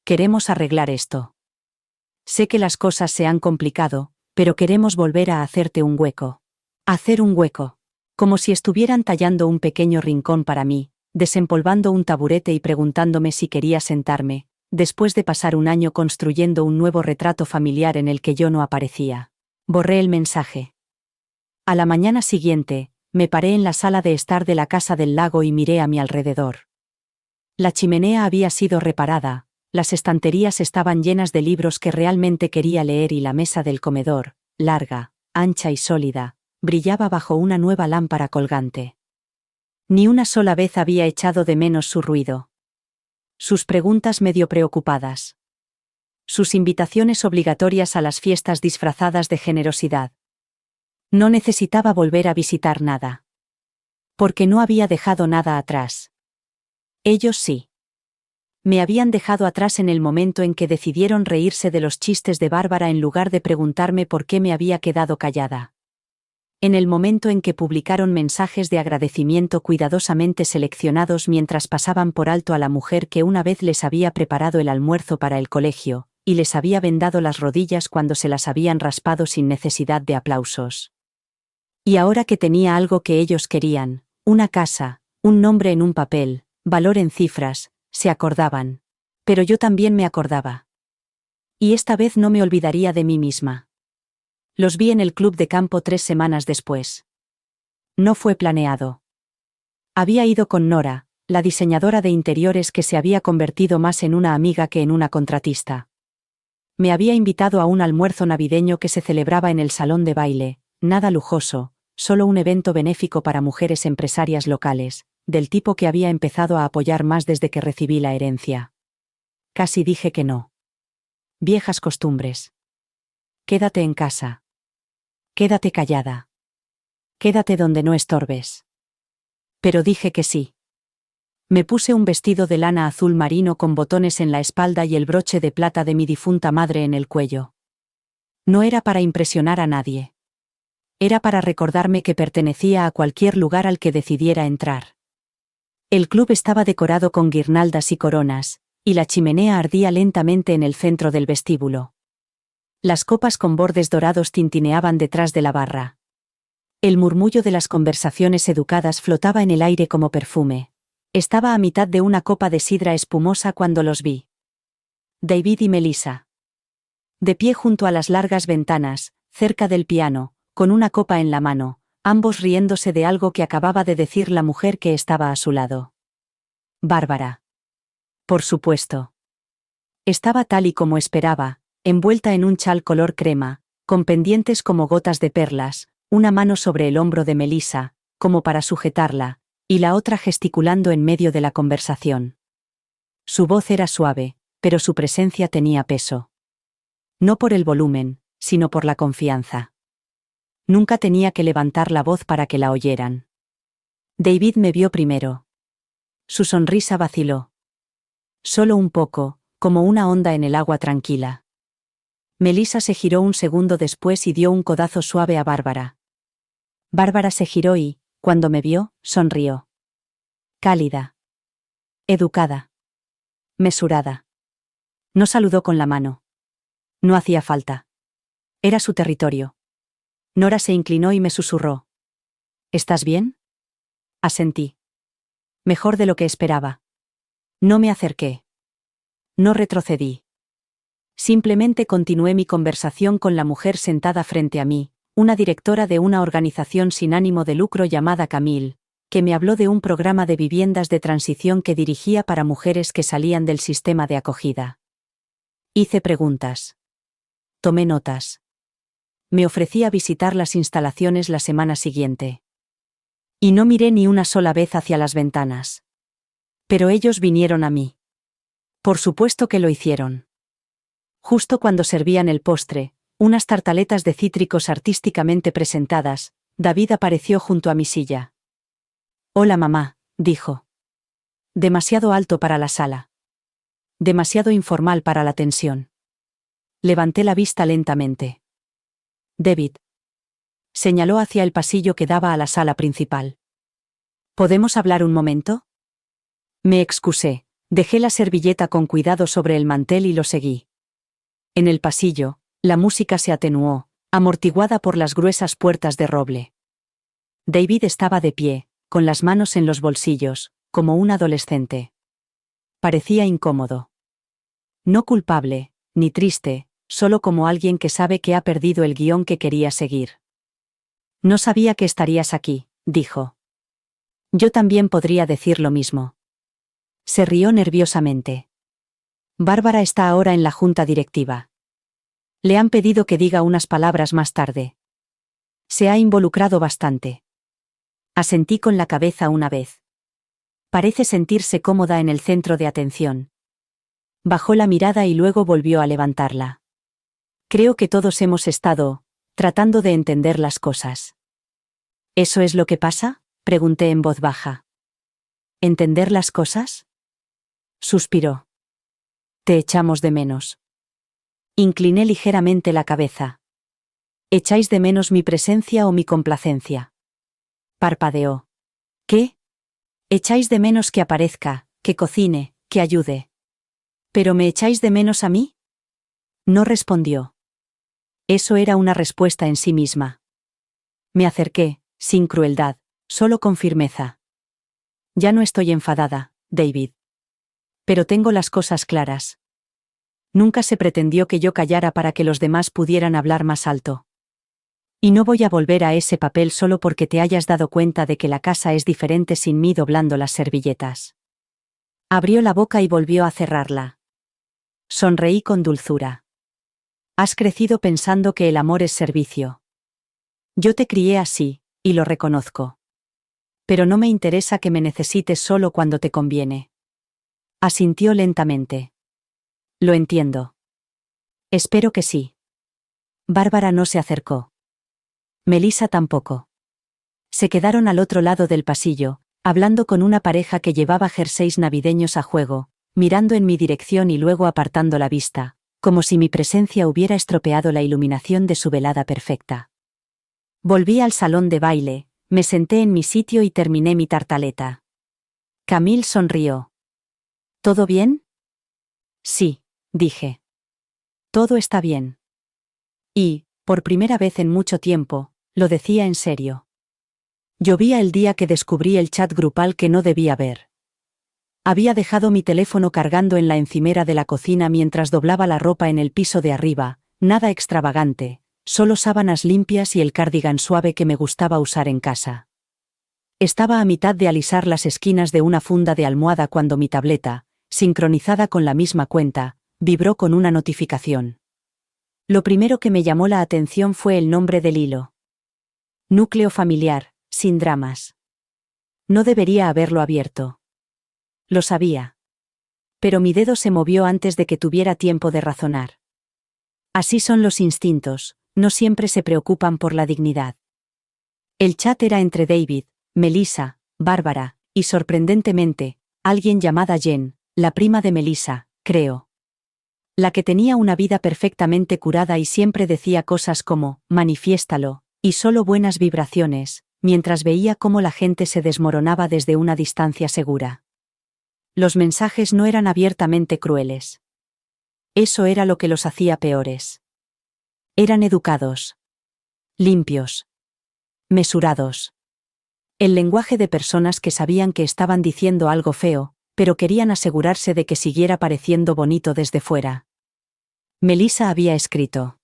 Queremos arreglar esto. Sé que las cosas se han complicado, pero queremos volver a hacerte un hueco. Hacer un hueco. Como si estuvieran tallando un pequeño rincón para mí, desempolvando un taburete y preguntándome si quería sentarme, después de pasar un año construyendo un nuevo retrato familiar en el que yo no aparecía. Borré el mensaje. A la mañana siguiente, me paré en la sala de estar de la casa del lago y miré a mi alrededor. La chimenea había sido reparada, las estanterías estaban llenas de libros que realmente quería leer y la mesa del comedor, larga, ancha y sólida, brillaba bajo una nueva lámpara colgante. Ni una sola vez había echado de menos su ruido. Sus preguntas medio preocupadas. Sus invitaciones obligatorias a las fiestas disfrazadas de generosidad. No necesitaba volver a visitar nada. Porque no había dejado nada atrás. Ellos sí. Me habían dejado atrás en el momento en que decidieron reírse de los chistes de Bárbara en lugar de preguntarme por qué me había quedado callada. En el momento en que publicaron mensajes de agradecimiento cuidadosamente seleccionados mientras pasaban por alto a la mujer que una vez les había preparado el almuerzo para el colegio, y les había vendado las rodillas cuando se las habían raspado sin necesidad de aplausos. Y ahora que tenía algo que ellos querían, una casa, un nombre en un papel, valor en cifras, se acordaban. Pero yo también me acordaba. Y esta vez no me olvidaría de mí misma. Los vi en el club de campo 3 semanas después. No fue planeado. Había ido con Nora, la diseñadora de interiores que se había convertido más en una amiga que en una contratista. Me había invitado a un almuerzo navideño que se celebraba en el salón de baile, nada lujoso, solo un evento benéfico para mujeres empresarias locales, del tipo que había empezado a apoyar más desde que recibí la herencia. Casi dije que no. Viejas costumbres. Quédate en casa. Quédate callada. Quédate donde no estorbes. Pero dije que sí. Me puse un vestido de lana azul marino con botones en la espalda y el broche de plata de mi difunta madre en el cuello. No era para impresionar a nadie. Era para recordarme que pertenecía a cualquier lugar al que decidiera entrar. El club estaba decorado con guirnaldas y coronas, y la chimenea ardía lentamente en el centro del vestíbulo. Las copas con bordes dorados tintineaban detrás de la barra. El murmullo de las conversaciones educadas flotaba en el aire como perfume. Estaba a mitad de una copa de sidra espumosa cuando los vi. David y Melissa. De pie junto a las largas ventanas, cerca del piano, con una copa en la mano, ambos riéndose de algo que acababa de decir la mujer que estaba a su lado. Bárbara. Por supuesto. Estaba tal y como esperaba, envuelta en un chal color crema, con pendientes como gotas de perlas, una mano sobre el hombro de Melissa, como para sujetarla, y la otra gesticulando en medio de la conversación. Su voz era suave, pero su presencia tenía peso. No por el volumen, sino por la confianza. Nunca tenía que levantar la voz para que la oyeran. David me vio primero. Su sonrisa vaciló. Solo un poco, como una onda en el agua tranquila. Melissa se giró un segundo después y dio un codazo suave a Bárbara. Bárbara se giró y, cuando me vio, sonrió. Cálida. Educada. Mesurada. No saludó con la mano. No hacía falta. Era su territorio. Nora se inclinó y me susurró. ¿Estás bien? Asentí. Mejor de lo que esperaba. No me acerqué. No retrocedí. Simplemente continué mi conversación con la mujer sentada frente a mí, una directora de una organización sin ánimo de lucro llamada Camille, que me habló de un programa de viviendas de transición que dirigía para mujeres que salían del sistema de acogida. Hice preguntas. Tomé notas. Me ofrecí a visitar las instalaciones la semana siguiente. Y no miré ni una sola vez hacia las ventanas. Pero ellos vinieron a mí. Por supuesto que lo hicieron. Justo cuando servían el postre, unas tartaletas de cítricos artísticamente presentadas, David apareció junto a mi silla. «Hola mamá», dijo. Demasiado alto para la sala. Demasiado informal para la tensión. Levanté la vista lentamente. «David». Señaló hacia el pasillo que daba a la sala principal. «¿Podemos hablar un momento?» Me excusé, dejé la servilleta con cuidado sobre el mantel y lo seguí. En el pasillo, la música se atenuó, amortiguada por las gruesas puertas de roble. David estaba de pie, con las manos en los bolsillos, como un adolescente. Parecía incómodo. No culpable, ni triste, solo como alguien que sabe que ha perdido el guión que quería seguir. «No sabía que estarías aquí», dijo. Yo también podría decir lo mismo. Se rió nerviosamente. «Bárbara está ahora en la junta directiva. Le han pedido que diga unas palabras más tarde. Se ha involucrado bastante». Asentí con la cabeza una vez. Parece sentirse cómoda en el centro de atención. Bajó la mirada y luego volvió a levantarla. «Creo que todos hemos estado tratando de entender las cosas». «¿Eso es lo que pasa?», pregunté en voz baja. «¿Entender las cosas?», suspiró. «Te echamos de menos». Incliné ligeramente la cabeza. «¿Echáis de menos mi presencia o mi complacencia?». Parpadeó. «¿Qué? Echáis de menos que aparezca, que cocine, que ayude. ¿Pero me echáis de menos a mí?». No respondió. Eso era una respuesta en sí misma. Me acerqué, sin crueldad, solo con firmeza. «Ya no estoy enfadada, David. Pero tengo las cosas claras. Nunca se pretendió que yo callara para que los demás pudieran hablar más alto. Y no voy a volver a ese papel solo porque te hayas dado cuenta de que la casa es diferente sin mí doblando las servilletas». Abrió la boca y volvió a cerrarla. Sonreí con dulzura. «Has crecido pensando que el amor es servicio. Yo te crié así, y lo reconozco. Pero no me interesa que me necesites solo cuando te conviene». Asintió lentamente. «Lo entiendo. Espero que sí». Bárbara no se acercó. Melissa tampoco. Se quedaron al otro lado del pasillo, hablando con una pareja que llevaba jerseys navideños a juego, mirando en mi dirección y luego apartando la vista, como si mi presencia hubiera estropeado la iluminación de su velada perfecta. Volví al salón de baile, me senté en mi sitio y terminé mi tartaleta. Camille sonrió. «¿Todo bien?». «Sí», dije. «Todo está bien». Y, por primera vez en mucho tiempo, lo decía en serio. Llovía el día que descubrí el chat grupal que no debía ver. Había dejado mi teléfono cargando en la encimera de la cocina mientras doblaba la ropa en el piso de arriba, nada extravagante, solo sábanas limpias y el cardigan suave que me gustaba usar en casa. Estaba a mitad de alisar las esquinas de una funda de almohada cuando mi tableta, sincronizada con la misma cuenta, vibró con una notificación. Lo primero que me llamó la atención fue el nombre del hilo. «Núcleo familiar, sin dramas». No debería haberlo abierto. Lo sabía. Pero mi dedo se movió antes de que tuviera tiempo de razonar. Así son los instintos, no siempre se preocupan por la dignidad. El chat era entre David, Melissa, Bárbara, y sorprendentemente, alguien llamada Jen, la prima de Melissa, creo. La que tenía una vida perfectamente curada y siempre decía cosas como, manifiéstalo, y solo buenas vibraciones, mientras veía cómo la gente se desmoronaba desde una distancia segura. Los mensajes no eran abiertamente crueles. Eso era lo que los hacía peores. Eran educados. Limpios. Mesurados. El lenguaje de personas que sabían que estaban diciendo algo feo, pero querían asegurarse de que siguiera pareciendo bonito desde fuera. Melissa había escrito: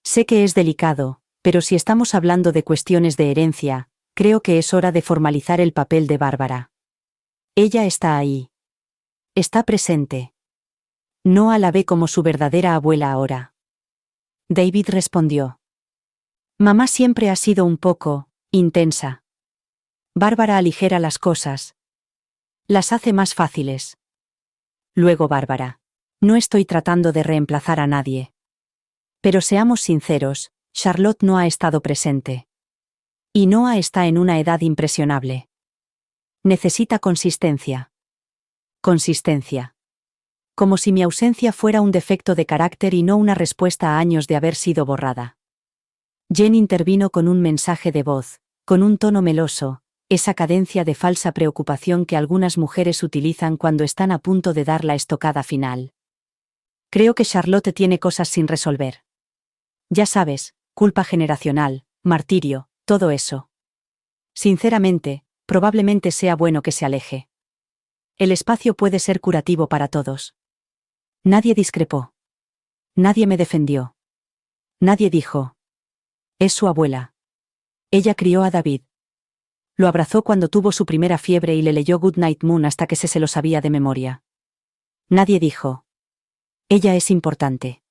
«Sé que es delicado, pero si estamos hablando de cuestiones de herencia, Creo que es hora de formalizar el papel de Bárbara. Ella está ahí. Está presente. Noah la ve como su verdadera abuela ahora. David respondió. Mamá siempre ha sido un poco intensa. Bárbara aligera las cosas. Las hace más fáciles. Luego Bárbara. No estoy tratando de reemplazar a nadie. Pero seamos sinceros, Charlotte no ha estado presente. Y Noah está en una edad impresionable. Necesita consistencia. Consistencia. Como si mi ausencia fuera un defecto de carácter y no una respuesta a años de haber sido borrada. Jen intervino con un mensaje de voz, con un tono meloso, esa cadencia de falsa preocupación que algunas mujeres utilizan cuando están a punto de dar la estocada final. Creo que Charlotte tiene cosas sin resolver. Ya sabes, culpa generacional, martirio, todo eso. Sinceramente, probablemente sea bueno que se aleje. El espacio puede ser curativo para todos. Nadie discrepó. Nadie me defendió. Nadie dijo. Es su abuela. Ella crió a David. Lo abrazó cuando tuvo su primera fiebre y le leyó Goodnight Moon hasta que se lo sabía de memoria. Nadie dijo. Ella es importante.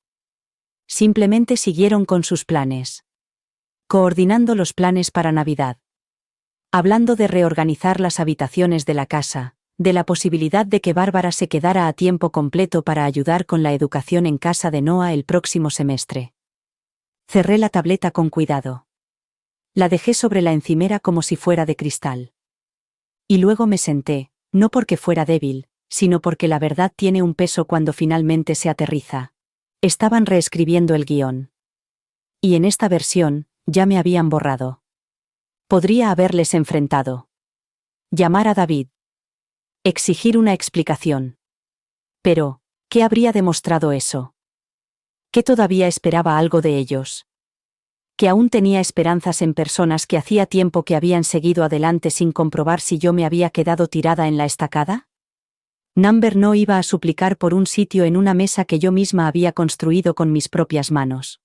Simplemente siguieron con sus planes. Coordinando los planes para Navidad. Hablando de reorganizar las habitaciones de la casa, de la posibilidad de que Bárbara se quedara a tiempo completo para ayudar con la educación en casa de Noah el próximo semestre. Cerré la tableta con cuidado. La dejé sobre la encimera como si fuera de cristal. Y luego me senté, no porque fuera débil, sino porque la verdad tiene un peso cuando finalmente se aterriza. Estaban reescribiendo el guión. Y en esta versión, ya me habían borrado. Podría haberles enfrentado. Llamar a David. Exigir una explicación. Pero, ¿qué habría demostrado eso? Que todavía esperaba algo de ellos. Que aún tenía esperanzas en personas que hacía tiempo que habían seguido adelante sin comprobar si yo me había quedado tirada en la estacada. Number no iba a suplicar por un sitio en una mesa que yo misma había construido con mis propias manos.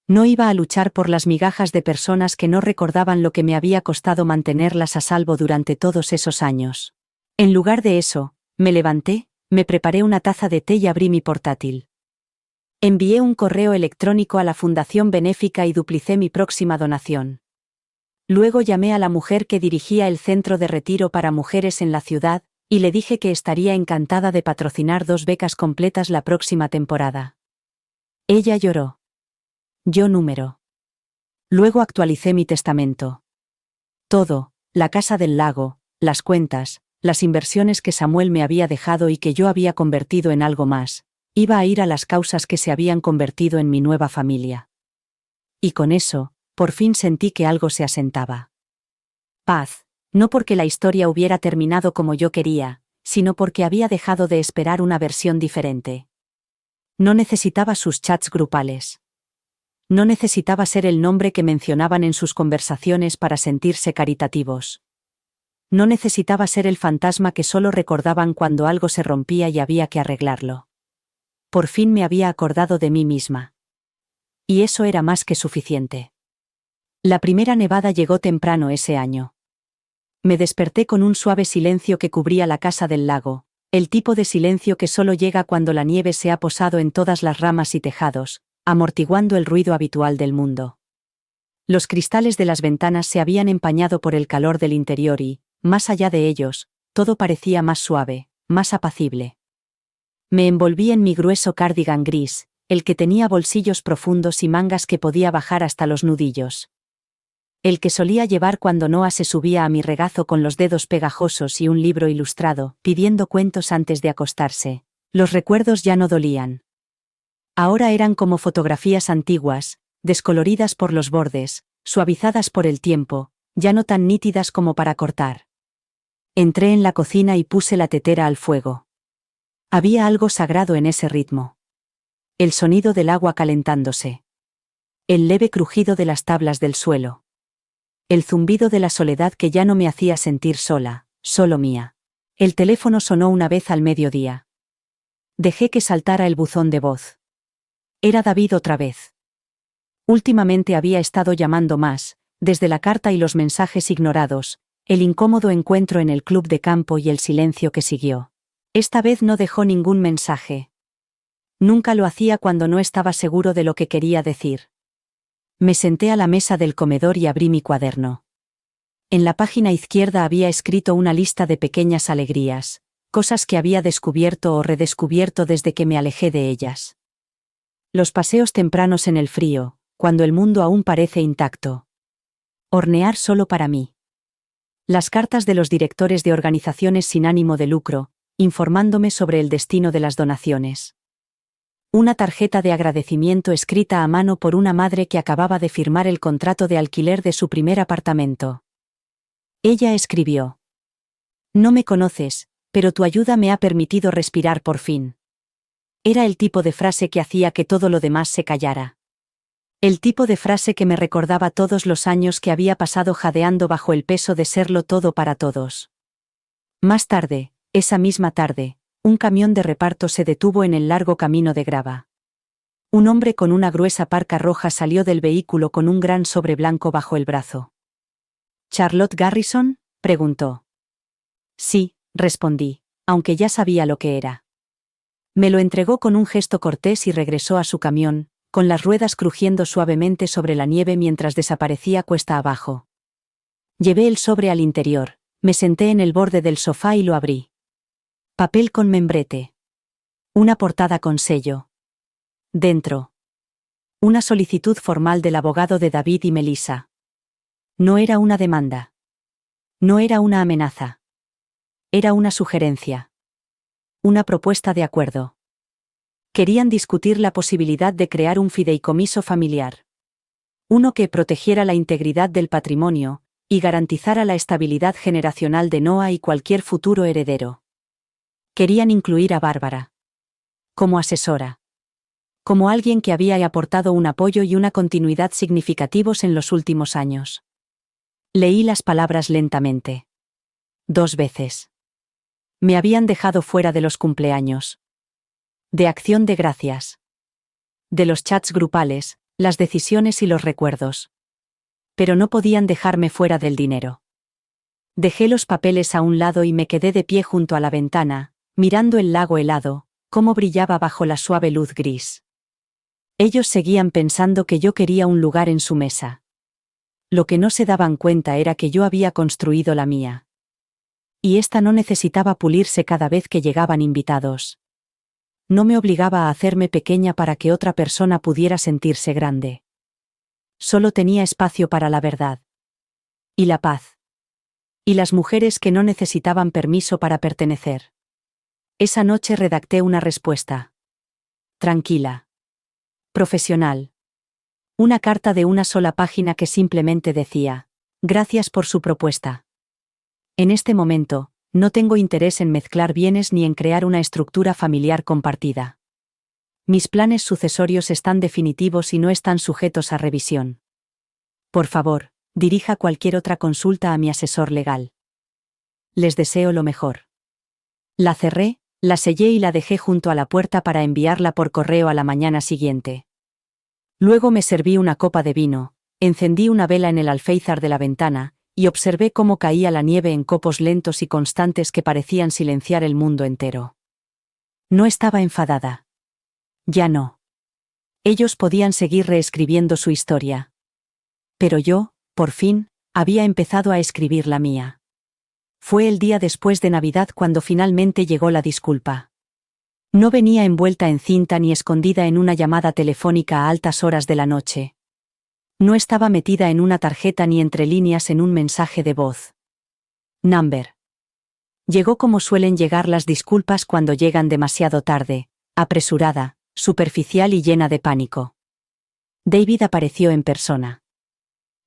No iba a luchar por las migajas de personas que no recordaban lo que me había costado mantenerlas a salvo durante todos esos años. En lugar de eso, me levanté, me preparé una taza de té y abrí mi portátil. Envié un correo electrónico a la fundación benéfica y duplicé mi próxima donación. Luego llamé a la mujer que dirigía el centro de retiro para mujeres en la ciudad, y le dije que estaría encantada de patrocinar 2 becas completas la próxima temporada. Ella lloró. Yo número. Luego actualicé mi testamento. Todo, la casa del lago, las cuentas, las inversiones que Samuel me había dejado y que yo había convertido en algo más, iba a ir a las causas que se habían convertido en mi nueva familia. Y con eso, por fin sentí que algo se asentaba. Paz, no porque la historia hubiera terminado como yo quería, sino porque había dejado de esperar una versión diferente. No necesitaba sus chats grupales. No necesitaba ser el nombre que mencionaban en sus conversaciones para sentirse caritativos. No necesitaba ser el fantasma que solo recordaban cuando algo se rompía y había que arreglarlo. Por fin me había acordado de mí misma. Y eso era más que suficiente. La primera nevada llegó temprano ese año. Me desperté con un suave silencio que cubría la casa del lago, el tipo de silencio que solo llega cuando la nieve se ha posado en todas las ramas y tejados, amortiguando el ruido habitual del mundo. Los cristales de las ventanas se habían empañado por el calor del interior y, más allá de ellos, todo parecía más suave, más apacible. Me envolví en mi grueso cardigan gris, el que tenía bolsillos profundos y mangas que podía bajar hasta los nudillos. El que solía llevar cuando Noah se subía a mi regazo con los dedos pegajosos y un libro ilustrado, pidiendo cuentos antes de acostarse. Los recuerdos ya no dolían. Ahora eran como fotografías antiguas, descoloridas por los bordes, suavizadas por el tiempo, ya no tan nítidas como para cortar. Entré en la cocina y puse la tetera al fuego. Había algo sagrado en ese ritmo. El sonido del agua calentándose. El leve crujido de las tablas del suelo. El zumbido de la soledad que ya no me hacía sentir sola, solo mía. El teléfono sonó una vez al mediodía. Dejé que saltara el buzón de voz. Era David otra vez. Últimamente había estado llamando más, Desde la carta y los mensajes ignorados, el incómodo encuentro en el club de campo y el silencio que siguió. Esta vez no dejó ningún mensaje. Nunca lo hacía cuando no estaba seguro de lo que quería decir. Me senté a la mesa del comedor y abrí mi cuaderno. En la página izquierda había escrito una lista de pequeñas alegrías, cosas que había descubierto o redescubierto desde que me alejé de ellas. Los paseos tempranos en el frío, cuando el mundo aún parece intacto. Hornear solo para mí. Las cartas de los directores de organizaciones sin ánimo de lucro, informándome sobre el destino de las donaciones. Una tarjeta de agradecimiento escrita a mano por una madre que acababa de firmar el contrato de alquiler de su primer apartamento. Ella escribió: «No me conoces, pero tu ayuda me ha permitido respirar por fin». Era el tipo de frase que hacía que todo lo demás se callara. El tipo de frase que me recordaba todos los años que había pasado jadeando bajo el peso de serlo todo para todos. Más tarde, esa misma tarde, un camión de reparto se detuvo en el largo camino de grava. Un hombre con una gruesa parca roja salió del vehículo con un gran sobre blanco bajo el brazo. «¿Charlotte Garrison?», preguntó. «Sí», respondí, aunque ya sabía lo que era. Me lo entregó con un gesto cortés y regresó a su camión, con las ruedas crujiendo suavemente sobre la nieve mientras desaparecía cuesta abajo. Llevé el sobre al interior, me senté en el borde del sofá y lo abrí. Papel con membrete. Una portada con sello. Dentro. Una solicitud formal del abogado de David y Melissa. No era una demanda. No era una amenaza. Era una sugerencia. Una propuesta de acuerdo. Querían discutir la posibilidad de crear un fideicomiso familiar. Uno que protegiera la integridad del patrimonio y garantizara la estabilidad generacional de Noah y cualquier futuro heredero. Querían incluir a Bárbara como asesora. Como alguien que había aportado un apoyo y una continuidad significativos en los últimos años. Leí las palabras lentamente. 2 veces. Me habían dejado fuera de los cumpleaños. De acción de gracias. De los chats grupales, las decisiones y los recuerdos. Pero no podían dejarme fuera del dinero. Dejé los papeles a un lado y me quedé de pie junto a la ventana, mirando el lago helado, cómo brillaba bajo la suave luz gris. Ellos seguían pensando que yo quería un lugar en su mesa. Lo que no se daban cuenta era que yo había construido la mía. Y esta no necesitaba pulirse cada vez que llegaban invitados. No me obligaba a hacerme pequeña para que otra persona pudiera sentirse grande. Solo tenía espacio para la verdad. Y la paz. Y las mujeres que no necesitaban permiso para pertenecer. Esa noche redacté una respuesta. Tranquila. Profesional. Una carta de una sola página que simplemente decía: «Gracias por su propuesta. En este momento, no tengo interés en mezclar bienes ni en crear una estructura familiar compartida. Mis planes sucesorios están definitivos y no están sujetos a revisión. Por favor, dirija cualquier otra consulta a mi asesor legal. Les deseo lo mejor». La cerré, la sellé y la dejé junto a la puerta para enviarla por correo a la mañana siguiente. Luego me serví una copa de vino, encendí una vela en el alféizar de la ventana, y observé cómo caía la nieve en copos lentos y constantes que parecían silenciar el mundo entero. No estaba enfadada. Ya no. Ellos podían seguir reescribiendo su historia. Pero yo, por fin, había empezado a escribir la mía. Fue el día después de Navidad cuando finalmente llegó la disculpa. No venía envuelta en cinta ni escondida en una llamada telefónica a altas horas de la noche. No estaba metida en una tarjeta ni entre líneas en un mensaje de voz. Number. Llegó como suelen llegar las disculpas cuando llegan demasiado tarde, apresurada, superficial y llena de pánico. David apareció en persona.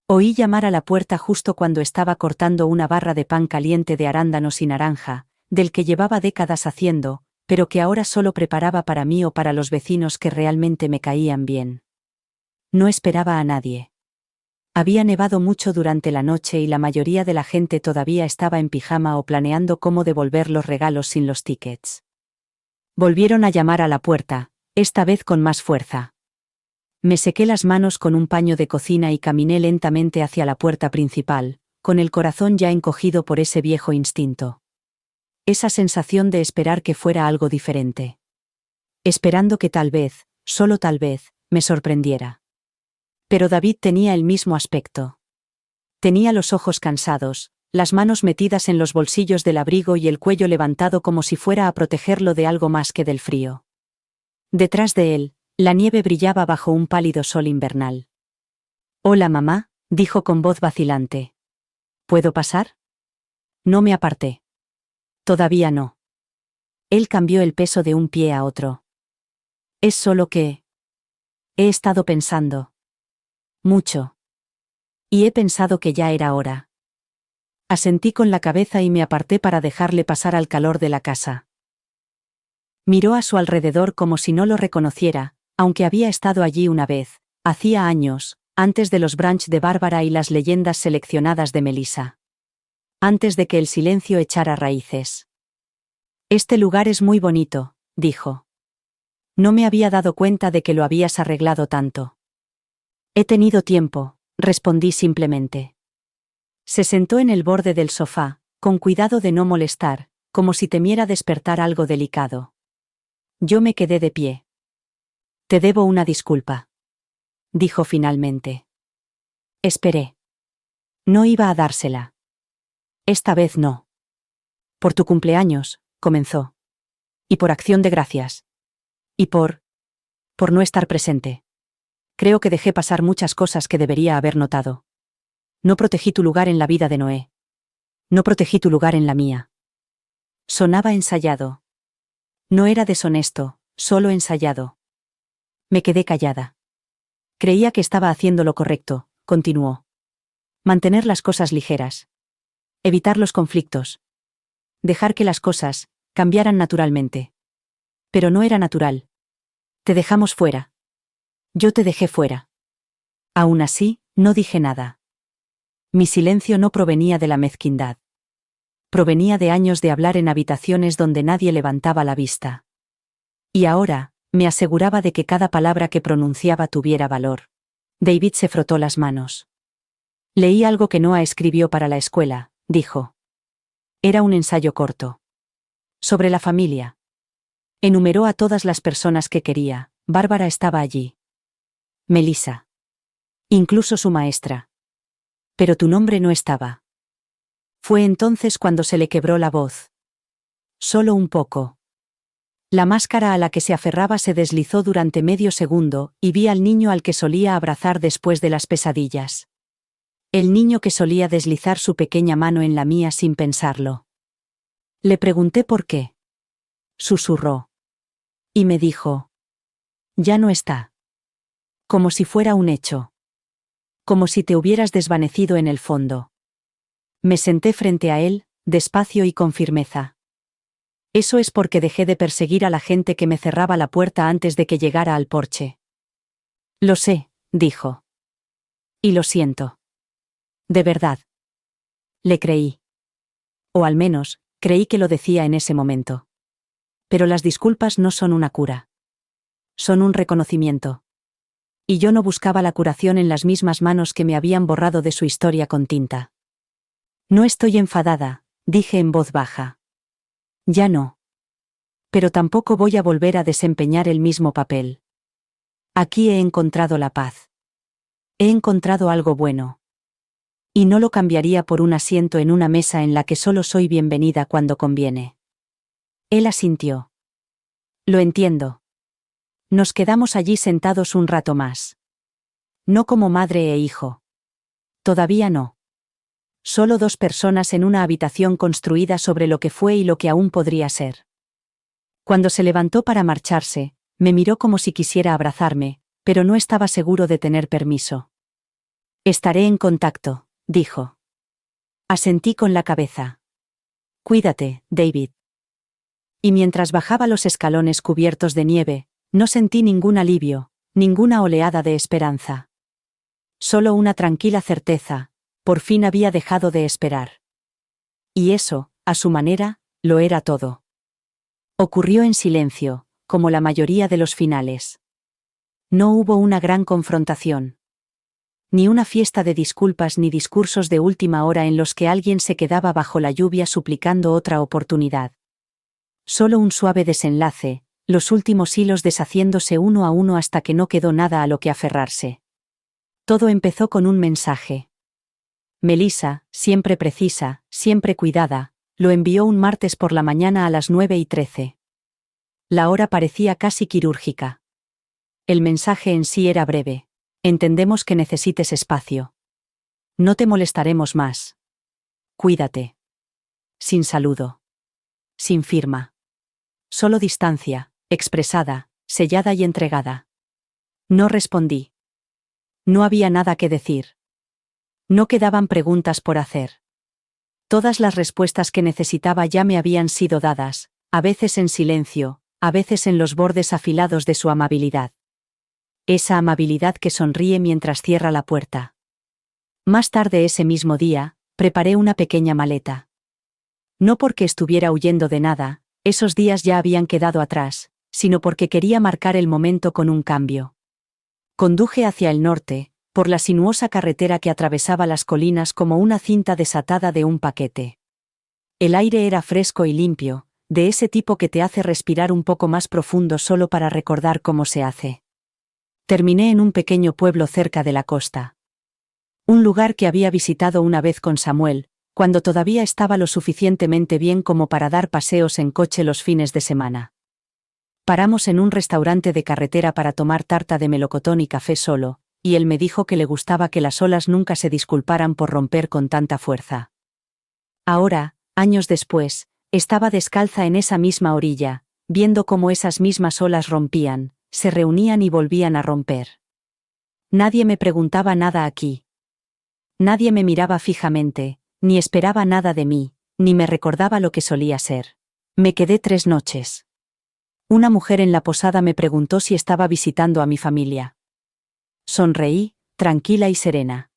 Oí llamar a la puerta justo cuando estaba cortando una barra de pan caliente de arándanos y naranja, del que llevaba décadas haciendo, pero que ahora solo preparaba para mí o para los vecinos que realmente me caían bien. No esperaba a nadie. Había nevado mucho durante la noche y la mayoría de la gente todavía estaba en pijama o planeando cómo devolver los regalos sin los tickets. Volvieron a llamar a la puerta, esta vez con más fuerza. Me sequé las manos con un paño de cocina y caminé lentamente hacia la puerta principal, con el corazón ya encogido por ese viejo instinto. Esa sensación de esperar que fuera algo diferente. Esperando que tal vez, solo tal vez, me sorprendiera. Pero David tenía el mismo aspecto. Tenía los ojos cansados, las manos metidas en los bolsillos del abrigo y el cuello levantado como si fuera a protegerlo de algo más que del frío. Detrás de él, la nieve brillaba bajo un pálido sol invernal. «Hola, mamá», dijo con voz vacilante. «¿Puedo pasar?» No me aparté. «Todavía no». Él cambió el peso de un pie a otro. «Es solo que... he estado pensando. Mucho. Y he pensado que ya era hora». Asentí con la cabeza y me aparté para dejarle pasar al calor de la casa. Miró a su alrededor como si no lo reconociera, aunque había estado allí una vez, hacía años, antes de los brunch de Bárbara y las leyendas seleccionadas de Melissa. Antes de que el silencio echara raíces. «Este lugar es muy bonito», dijo. «No me había dado cuenta de que lo habías arreglado tanto». «He tenido tiempo», respondí simplemente. Se sentó en el borde del sofá, con cuidado de no molestar, como si temiera despertar algo delicado. Yo me quedé de pie. «Te debo una disculpa», dijo finalmente. Esperé. No iba a dársela. Esta vez no. «Por tu cumpleaños», comenzó. «Y por acción de gracias. Y por no estar presente. Creo que dejé pasar muchas cosas que debería haber notado. No protegí tu lugar en la vida de Noé. No protegí tu lugar en la mía». Sonaba ensayado. No era deshonesto, solo ensayado. Me quedé callada. Creía que estaba haciendo lo correcto, continuó. Mantener las cosas ligeras. Evitar los conflictos. Dejar que las cosas cambiaran naturalmente. Pero no era natural. Te dejamos fuera. Yo te dejé fuera. Aún así, no dije nada. Mi silencio no provenía de la mezquindad. Provenía de años de hablar en habitaciones donde nadie levantaba la vista. Y ahora, me aseguraba de que cada palabra que pronunciaba tuviera valor. David se frotó las manos. «Leí algo que Noah escribió para la escuela», dijo. Era un ensayo corto. Sobre la familia. Enumeró a todas las personas que quería. Bárbara estaba allí. Melissa. Incluso su maestra. Pero tu nombre no estaba. Fue entonces cuando se le quebró la voz. Solo un poco. La máscara a la que se aferraba se deslizó durante medio segundo, y vi al niño al que solía abrazar después de las pesadillas. El niño que solía deslizar su pequeña mano en la mía sin pensarlo. Le pregunté por qué. Susurró. Y me dijo. Ya no está. Como si fuera un hecho. Como si te hubieras desvanecido en el fondo. Me senté frente a él, despacio y con firmeza. Eso es porque dejé de perseguir a la gente que me cerraba la puerta antes de que llegara al porche. Lo sé, dijo. Y lo siento. De verdad. Le creí. O al menos, creí que lo decía en ese momento. Pero las disculpas no son una cura. Son un reconocimiento. Y yo no buscaba la curación en las mismas manos que me habían borrado de su historia con tinta. No estoy enfadada, dije en voz baja. Ya no. Pero tampoco voy a volver a desempeñar el mismo papel. Aquí he encontrado la paz. He encontrado algo bueno. Y no lo cambiaría por un asiento en una mesa en la que solo soy bienvenida cuando conviene. Él asintió. Lo entiendo. Nos quedamos allí sentados un rato más. No como madre e hijo. Todavía no. Solo dos personas en una habitación construida sobre lo que fue y lo que aún podría ser. Cuando se levantó para marcharse, me miró como si quisiera abrazarme, pero no estaba seguro de tener permiso. Estaré en contacto, dijo. Asentí con la cabeza. Cuídate, David. Y mientras bajaba los escalones cubiertos de nieve, no sentí ningún alivio, ninguna oleada de esperanza. Solo una tranquila certeza, por fin había dejado de esperar. Y eso, a su manera, lo era todo. Ocurrió en silencio, como la mayoría de los finales. No hubo una gran confrontación. Ni una fiesta de disculpas ni discursos de última hora en los que alguien se quedaba bajo la lluvia suplicando otra oportunidad. Solo un suave desenlace, los últimos hilos deshaciéndose uno a uno hasta que no quedó nada a lo que aferrarse. Todo empezó con un mensaje. Melissa, siempre precisa, siempre cuidada, lo envió un martes por la mañana a las 9:13. La hora parecía casi quirúrgica. El mensaje en sí era breve. Entendemos que necesites espacio. No te molestaremos más. Cuídate. Sin saludo. Sin firma. Solo distancia, expresada, sellada y entregada. No respondí. No había nada que decir. No quedaban preguntas por hacer. Todas las respuestas que necesitaba ya me habían sido dadas, a veces en silencio, a veces en los bordes afilados de su amabilidad. Esa amabilidad que sonríe mientras cierra la puerta. Más tarde ese mismo día, preparé una pequeña maleta. No porque estuviera huyendo de nada, esos días ya habían quedado atrás, sino porque quería marcar el momento con un cambio. Conduje hacia el norte, por la sinuosa carretera que atravesaba las colinas como una cinta desatada de un paquete. El aire era fresco y limpio, de ese tipo que te hace respirar un poco más profundo solo para recordar cómo se hace. Terminé en un pequeño pueblo cerca de la costa. Un lugar que había visitado una vez con Samuel, cuando todavía estaba lo suficientemente bien como para dar paseos en coche los fines de semana. Paramos en un restaurante de carretera para tomar tarta de melocotón y café solo, y él me dijo que le gustaba que las olas nunca se disculparan por romper con tanta fuerza. Ahora, años después, estaba descalza en esa misma orilla, viendo cómo esas mismas olas rompían, se reunían y volvían a romper. Nadie me preguntaba nada aquí. Nadie me miraba fijamente, ni esperaba nada de mí, ni me recordaba lo que solía ser. Me quedé 3 noches. Una mujer en la posada me preguntó si estaba visitando a mi familia. Sonreí, tranquila y serena.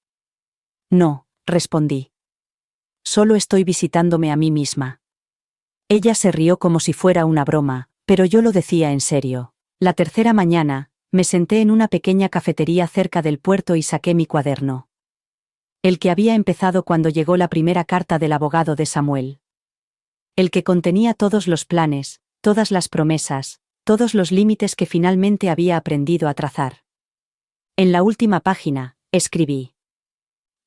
No, respondí. Solo estoy visitándome a mí misma. Ella se rió como si fuera una broma, pero yo lo decía en serio. La tercera mañana, me senté en una pequeña cafetería cerca del puerto y saqué mi cuaderno. El que había empezado cuando llegó la primera carta del abogado de Samuel. El que contenía todos los planes, todas las promesas, todos los límites que finalmente había aprendido a trazar. En la última página, escribí.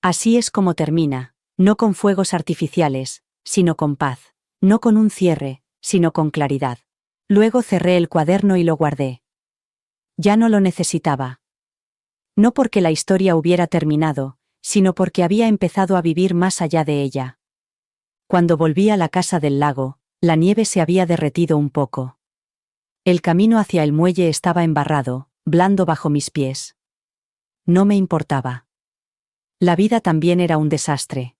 Así es como termina, no con fuegos artificiales, sino con paz, no con un cierre, sino con claridad. Luego cerré el cuaderno y lo guardé. Ya no lo necesitaba. No porque la historia hubiera terminado, sino porque había empezado a vivir más allá de ella. Cuando volví a la casa del lago, la nieve se había derretido un poco. El camino hacia el muelle estaba embarrado, blando bajo mis pies. No me importaba. La vida también era un desastre.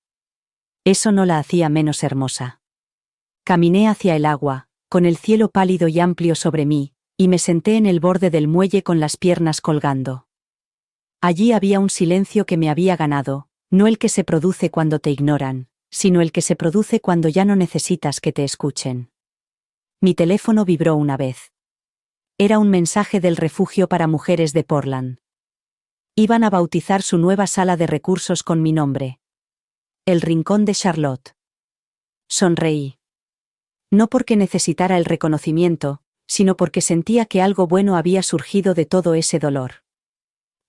Eso no la hacía menos hermosa. Caminé hacia el agua, con el cielo pálido y amplio sobre mí, y me senté en el borde del muelle con las piernas colgando. Allí había un silencio que me había ganado, no el que se produce cuando te ignoran, sino el que se produce cuando ya no necesitas que te escuchen. Mi teléfono vibró una vez. Era un mensaje del refugio para mujeres de Portland. Iban a bautizar su nueva sala de recursos con mi nombre. El Rincón de Charlotte. Sonreí. No porque necesitara el reconocimiento, sino porque sentía que algo bueno había surgido de todo ese dolor.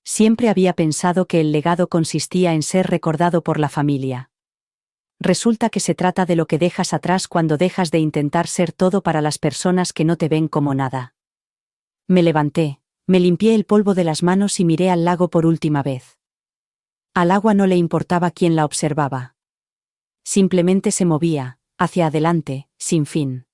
Siempre había pensado que el legado consistía en ser recordado por la familia. Resulta que se trata de lo que dejas atrás cuando dejas de intentar ser todo para las personas que no te ven como nada. Me levanté, me limpié el polvo de las manos y miré al lago por última vez. Al agua no le importaba quién la observaba. Simplemente se movía, hacia adelante, sin fin.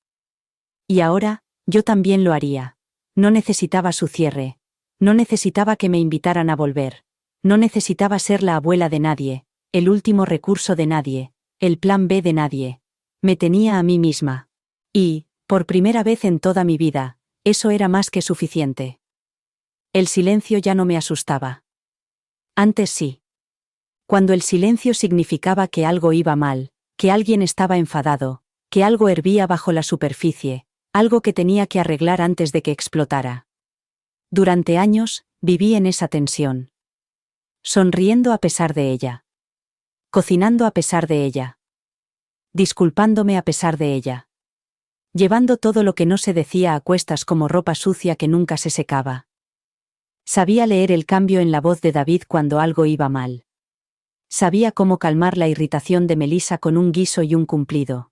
Y ahora, yo también lo haría. No necesitaba su cierre. No necesitaba que me invitaran a volver. No necesitaba ser la abuela de nadie, el último recurso de nadie, el plan B de nadie. Me tenía a mí misma. Y, por primera vez en toda mi vida, eso era más que suficiente. El silencio ya no me asustaba. Antes sí. Cuando el silencio significaba que algo iba mal, que alguien estaba enfadado, que algo hervía bajo la superficie, algo que tenía que arreglar antes de que explotara. Durante años, Viví en esa tensión. Sonriendo a pesar de ella. Cocinando a pesar de ella. Disculpándome a pesar de ella. Llevando todo lo que no se decía a cuestas como ropa sucia que nunca se secaba. Sabía leer el cambio en la voz de David cuando algo iba mal. Sabía cómo calmar la irritación de Melissa con un guiso y un cumplido.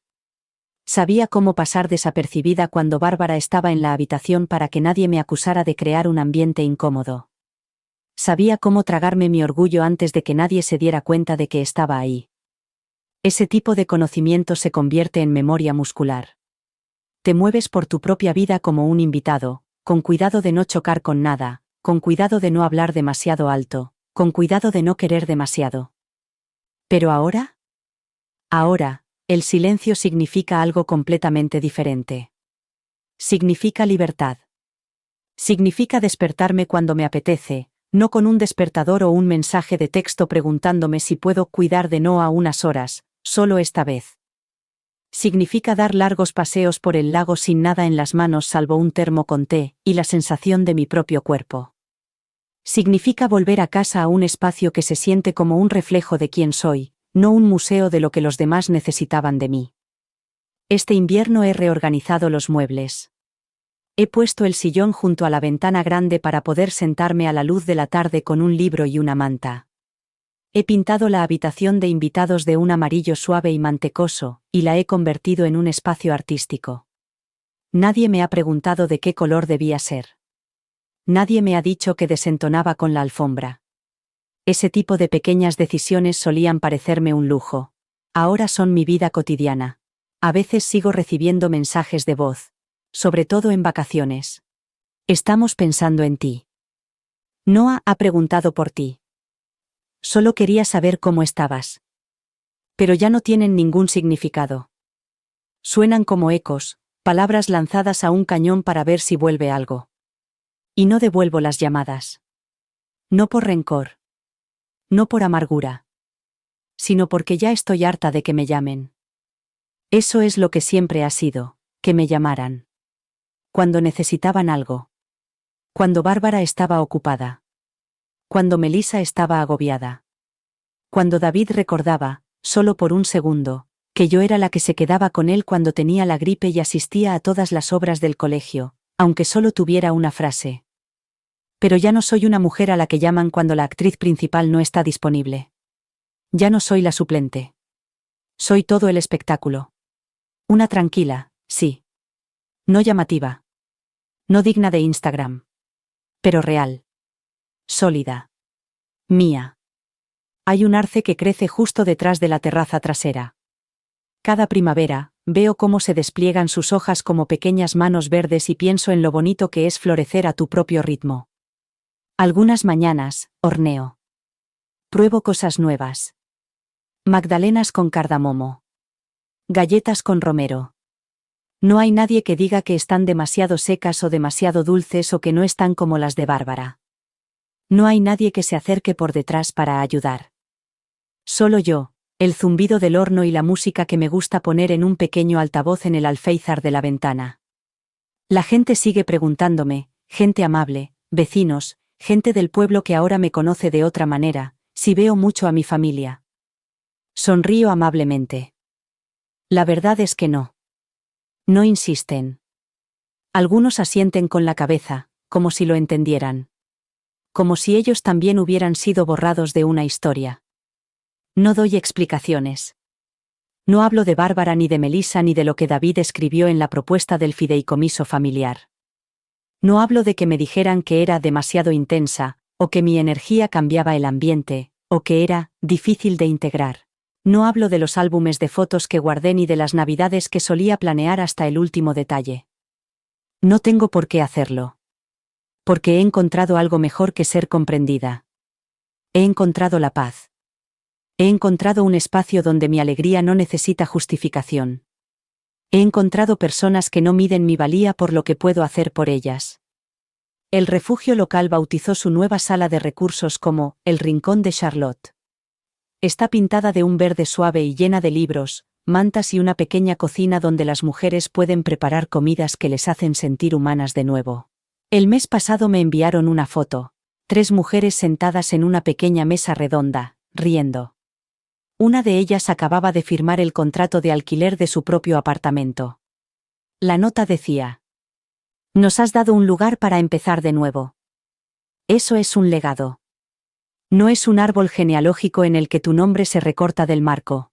Sabía cómo pasar desapercibida cuando Bárbara estaba en la habitación para que nadie me acusara de crear un ambiente incómodo. Sabía cómo tragarme mi orgullo antes de que nadie se diera cuenta de que estaba ahí. Ese tipo de conocimiento se convierte en memoria muscular. Te mueves por tu propia vida como un invitado, con cuidado de no chocar con nada, con cuidado de no hablar demasiado alto, con cuidado de no querer demasiado. ¿Pero ahora? Ahora, el silencio significa algo completamente diferente. Significa libertad. Significa despertarme cuando me apetece, no con un despertador o un mensaje de texto preguntándome si puedo cuidar de Noah unas horas, solo esta vez. Significa dar largos paseos por el lago sin nada en las manos salvo un termo con té y la sensación de mi propio cuerpo. Significa volver a casa a un espacio que se siente como un reflejo de quién soy, no un museo de lo que los demás necesitaban de mí. Este invierno he reorganizado los muebles. He puesto el sillón junto a la ventana grande para poder sentarme a la luz de la tarde con un libro y una manta. He pintado la habitación de invitados de un amarillo suave y mantecoso, y la he convertido en un espacio artístico. Nadie me ha preguntado de qué color debía ser. Nadie me ha dicho que desentonaba con la alfombra. Ese tipo de pequeñas decisiones solían parecerme un lujo. Ahora son mi vida cotidiana. A veces sigo recibiendo mensajes de voz. Sobre todo en vacaciones. Estamos pensando en ti. Noah ha preguntado por ti. Solo quería saber cómo estabas. Pero ya no tienen ningún significado. Suenan como ecos, palabras lanzadas a un cañón para ver si vuelve algo. Y no devuelvo las llamadas. No por rencor. No por amargura. Sino porque ya estoy harta de que me llamen. Eso es lo que siempre ha sido, que me llamaran. Cuando necesitaban algo. Cuando Bárbara estaba ocupada. Cuando Melissa estaba agobiada. Cuando David recordaba, solo por un segundo, que yo era la que se quedaba con él cuando tenía la gripe y asistía a todas las obras del colegio, aunque solo tuviera una frase. Pero ya no soy una mujer a la que llaman cuando la actriz principal no está disponible. Ya no soy la suplente. Soy todo el espectáculo. Una tranquila, sí. No llamativa. No digna de Instagram. Pero real. Sólida. Mía. Hay un arce que crece justo detrás de la terraza trasera. Cada primavera, veo cómo se despliegan sus hojas como pequeñas manos verdes y pienso en lo bonito que es florecer a tu propio ritmo. Algunas mañanas, horneo. Pruebo cosas nuevas. Magdalenas con cardamomo. Galletas con romero. No hay nadie que diga que están demasiado secas o demasiado dulces o que no están como las de Bárbara. No hay nadie que se acerque por detrás para ayudar. Solo yo, el zumbido del horno y la música que me gusta poner en un pequeño altavoz en el alféizar de la ventana. La gente sigue preguntándome, gente amable, vecinos, gente del pueblo que ahora me conoce de otra manera, si veo mucho a mi familia. Sonrío amablemente. La verdad es que no. No insisten. Algunos asienten con la cabeza, como si lo entendieran. Como si ellos también hubieran sido borrados de una historia. No doy explicaciones. No hablo de Bárbara ni de Melissa ni de lo que David escribió en la propuesta del fideicomiso familiar. No hablo de que me dijeran que era demasiado intensa, o que mi energía cambiaba el ambiente, o que era difícil de integrar. No hablo de los álbumes de fotos que guardé ni de las navidades que solía planear hasta el último detalle. No tengo por qué hacerlo. Porque he encontrado algo mejor que ser comprendida. He encontrado la paz. He encontrado un espacio donde mi alegría no necesita justificación. He encontrado personas que no miden mi valía por lo que puedo hacer por ellas. El refugio local bautizó su nueva sala de recursos como el Rincón de Charlotte. Está pintada de un verde suave y llena de libros, mantas y una pequeña cocina donde las mujeres pueden preparar comidas que les hacen sentir humanas de nuevo. El mes pasado me enviaron una foto. 3 mujeres sentadas en una pequeña mesa redonda, riendo. Una de ellas acababa de firmar el contrato de alquiler de su propio apartamento. La nota decía: «Nos has dado un lugar para empezar de nuevo. Eso es un legado. No es un árbol genealógico en el que tu nombre se recorta del marco.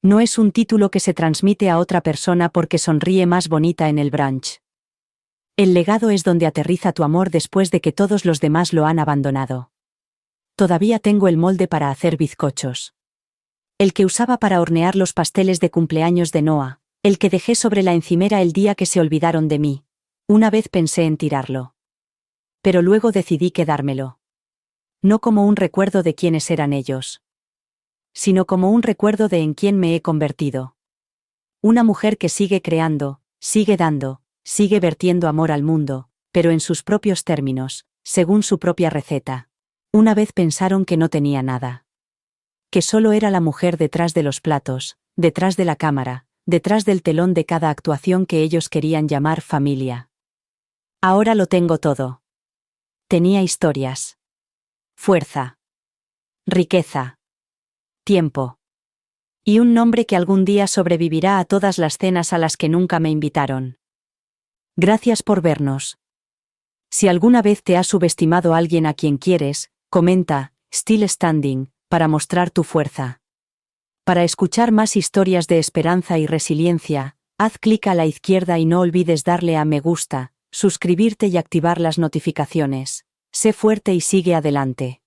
No es un título que se transmite a otra persona porque sonríe más bonita en el brunch. El legado es donde aterriza tu amor después de que todos los demás lo han abandonado. Todavía tengo el molde para hacer bizcochos. El que usaba para hornear los pasteles de cumpleaños de Noah, el que dejé sobre la encimera el día que se olvidaron de mí. Una vez pensé en tirarlo. Pero luego decidí quedármelo. No como un recuerdo de quiénes eran ellos, sino como un recuerdo de en quién me he convertido. Una mujer que sigue creando, sigue dando, sigue vertiendo amor al mundo, pero en sus propios términos, según su propia receta. Una vez pensaron que no tenía nada. Que solo era la mujer detrás de los platos, detrás de la cámara, detrás del telón de cada actuación que ellos querían llamar familia. Ahora lo tengo todo. Tenía historias. Fuerza. Riqueza. Tiempo. Y un nombre que algún día sobrevivirá a todas las cenas a las que nunca me invitaron. Gracias por vernos. Si alguna vez te ha subestimado alguien a quien quieres, comenta, Still Standing, para mostrar tu fuerza. Para escuchar más historias de esperanza y resiliencia, haz clic a la izquierda y no olvides darle a me gusta, suscribirte y activar las notificaciones. Sé fuerte y sigue adelante.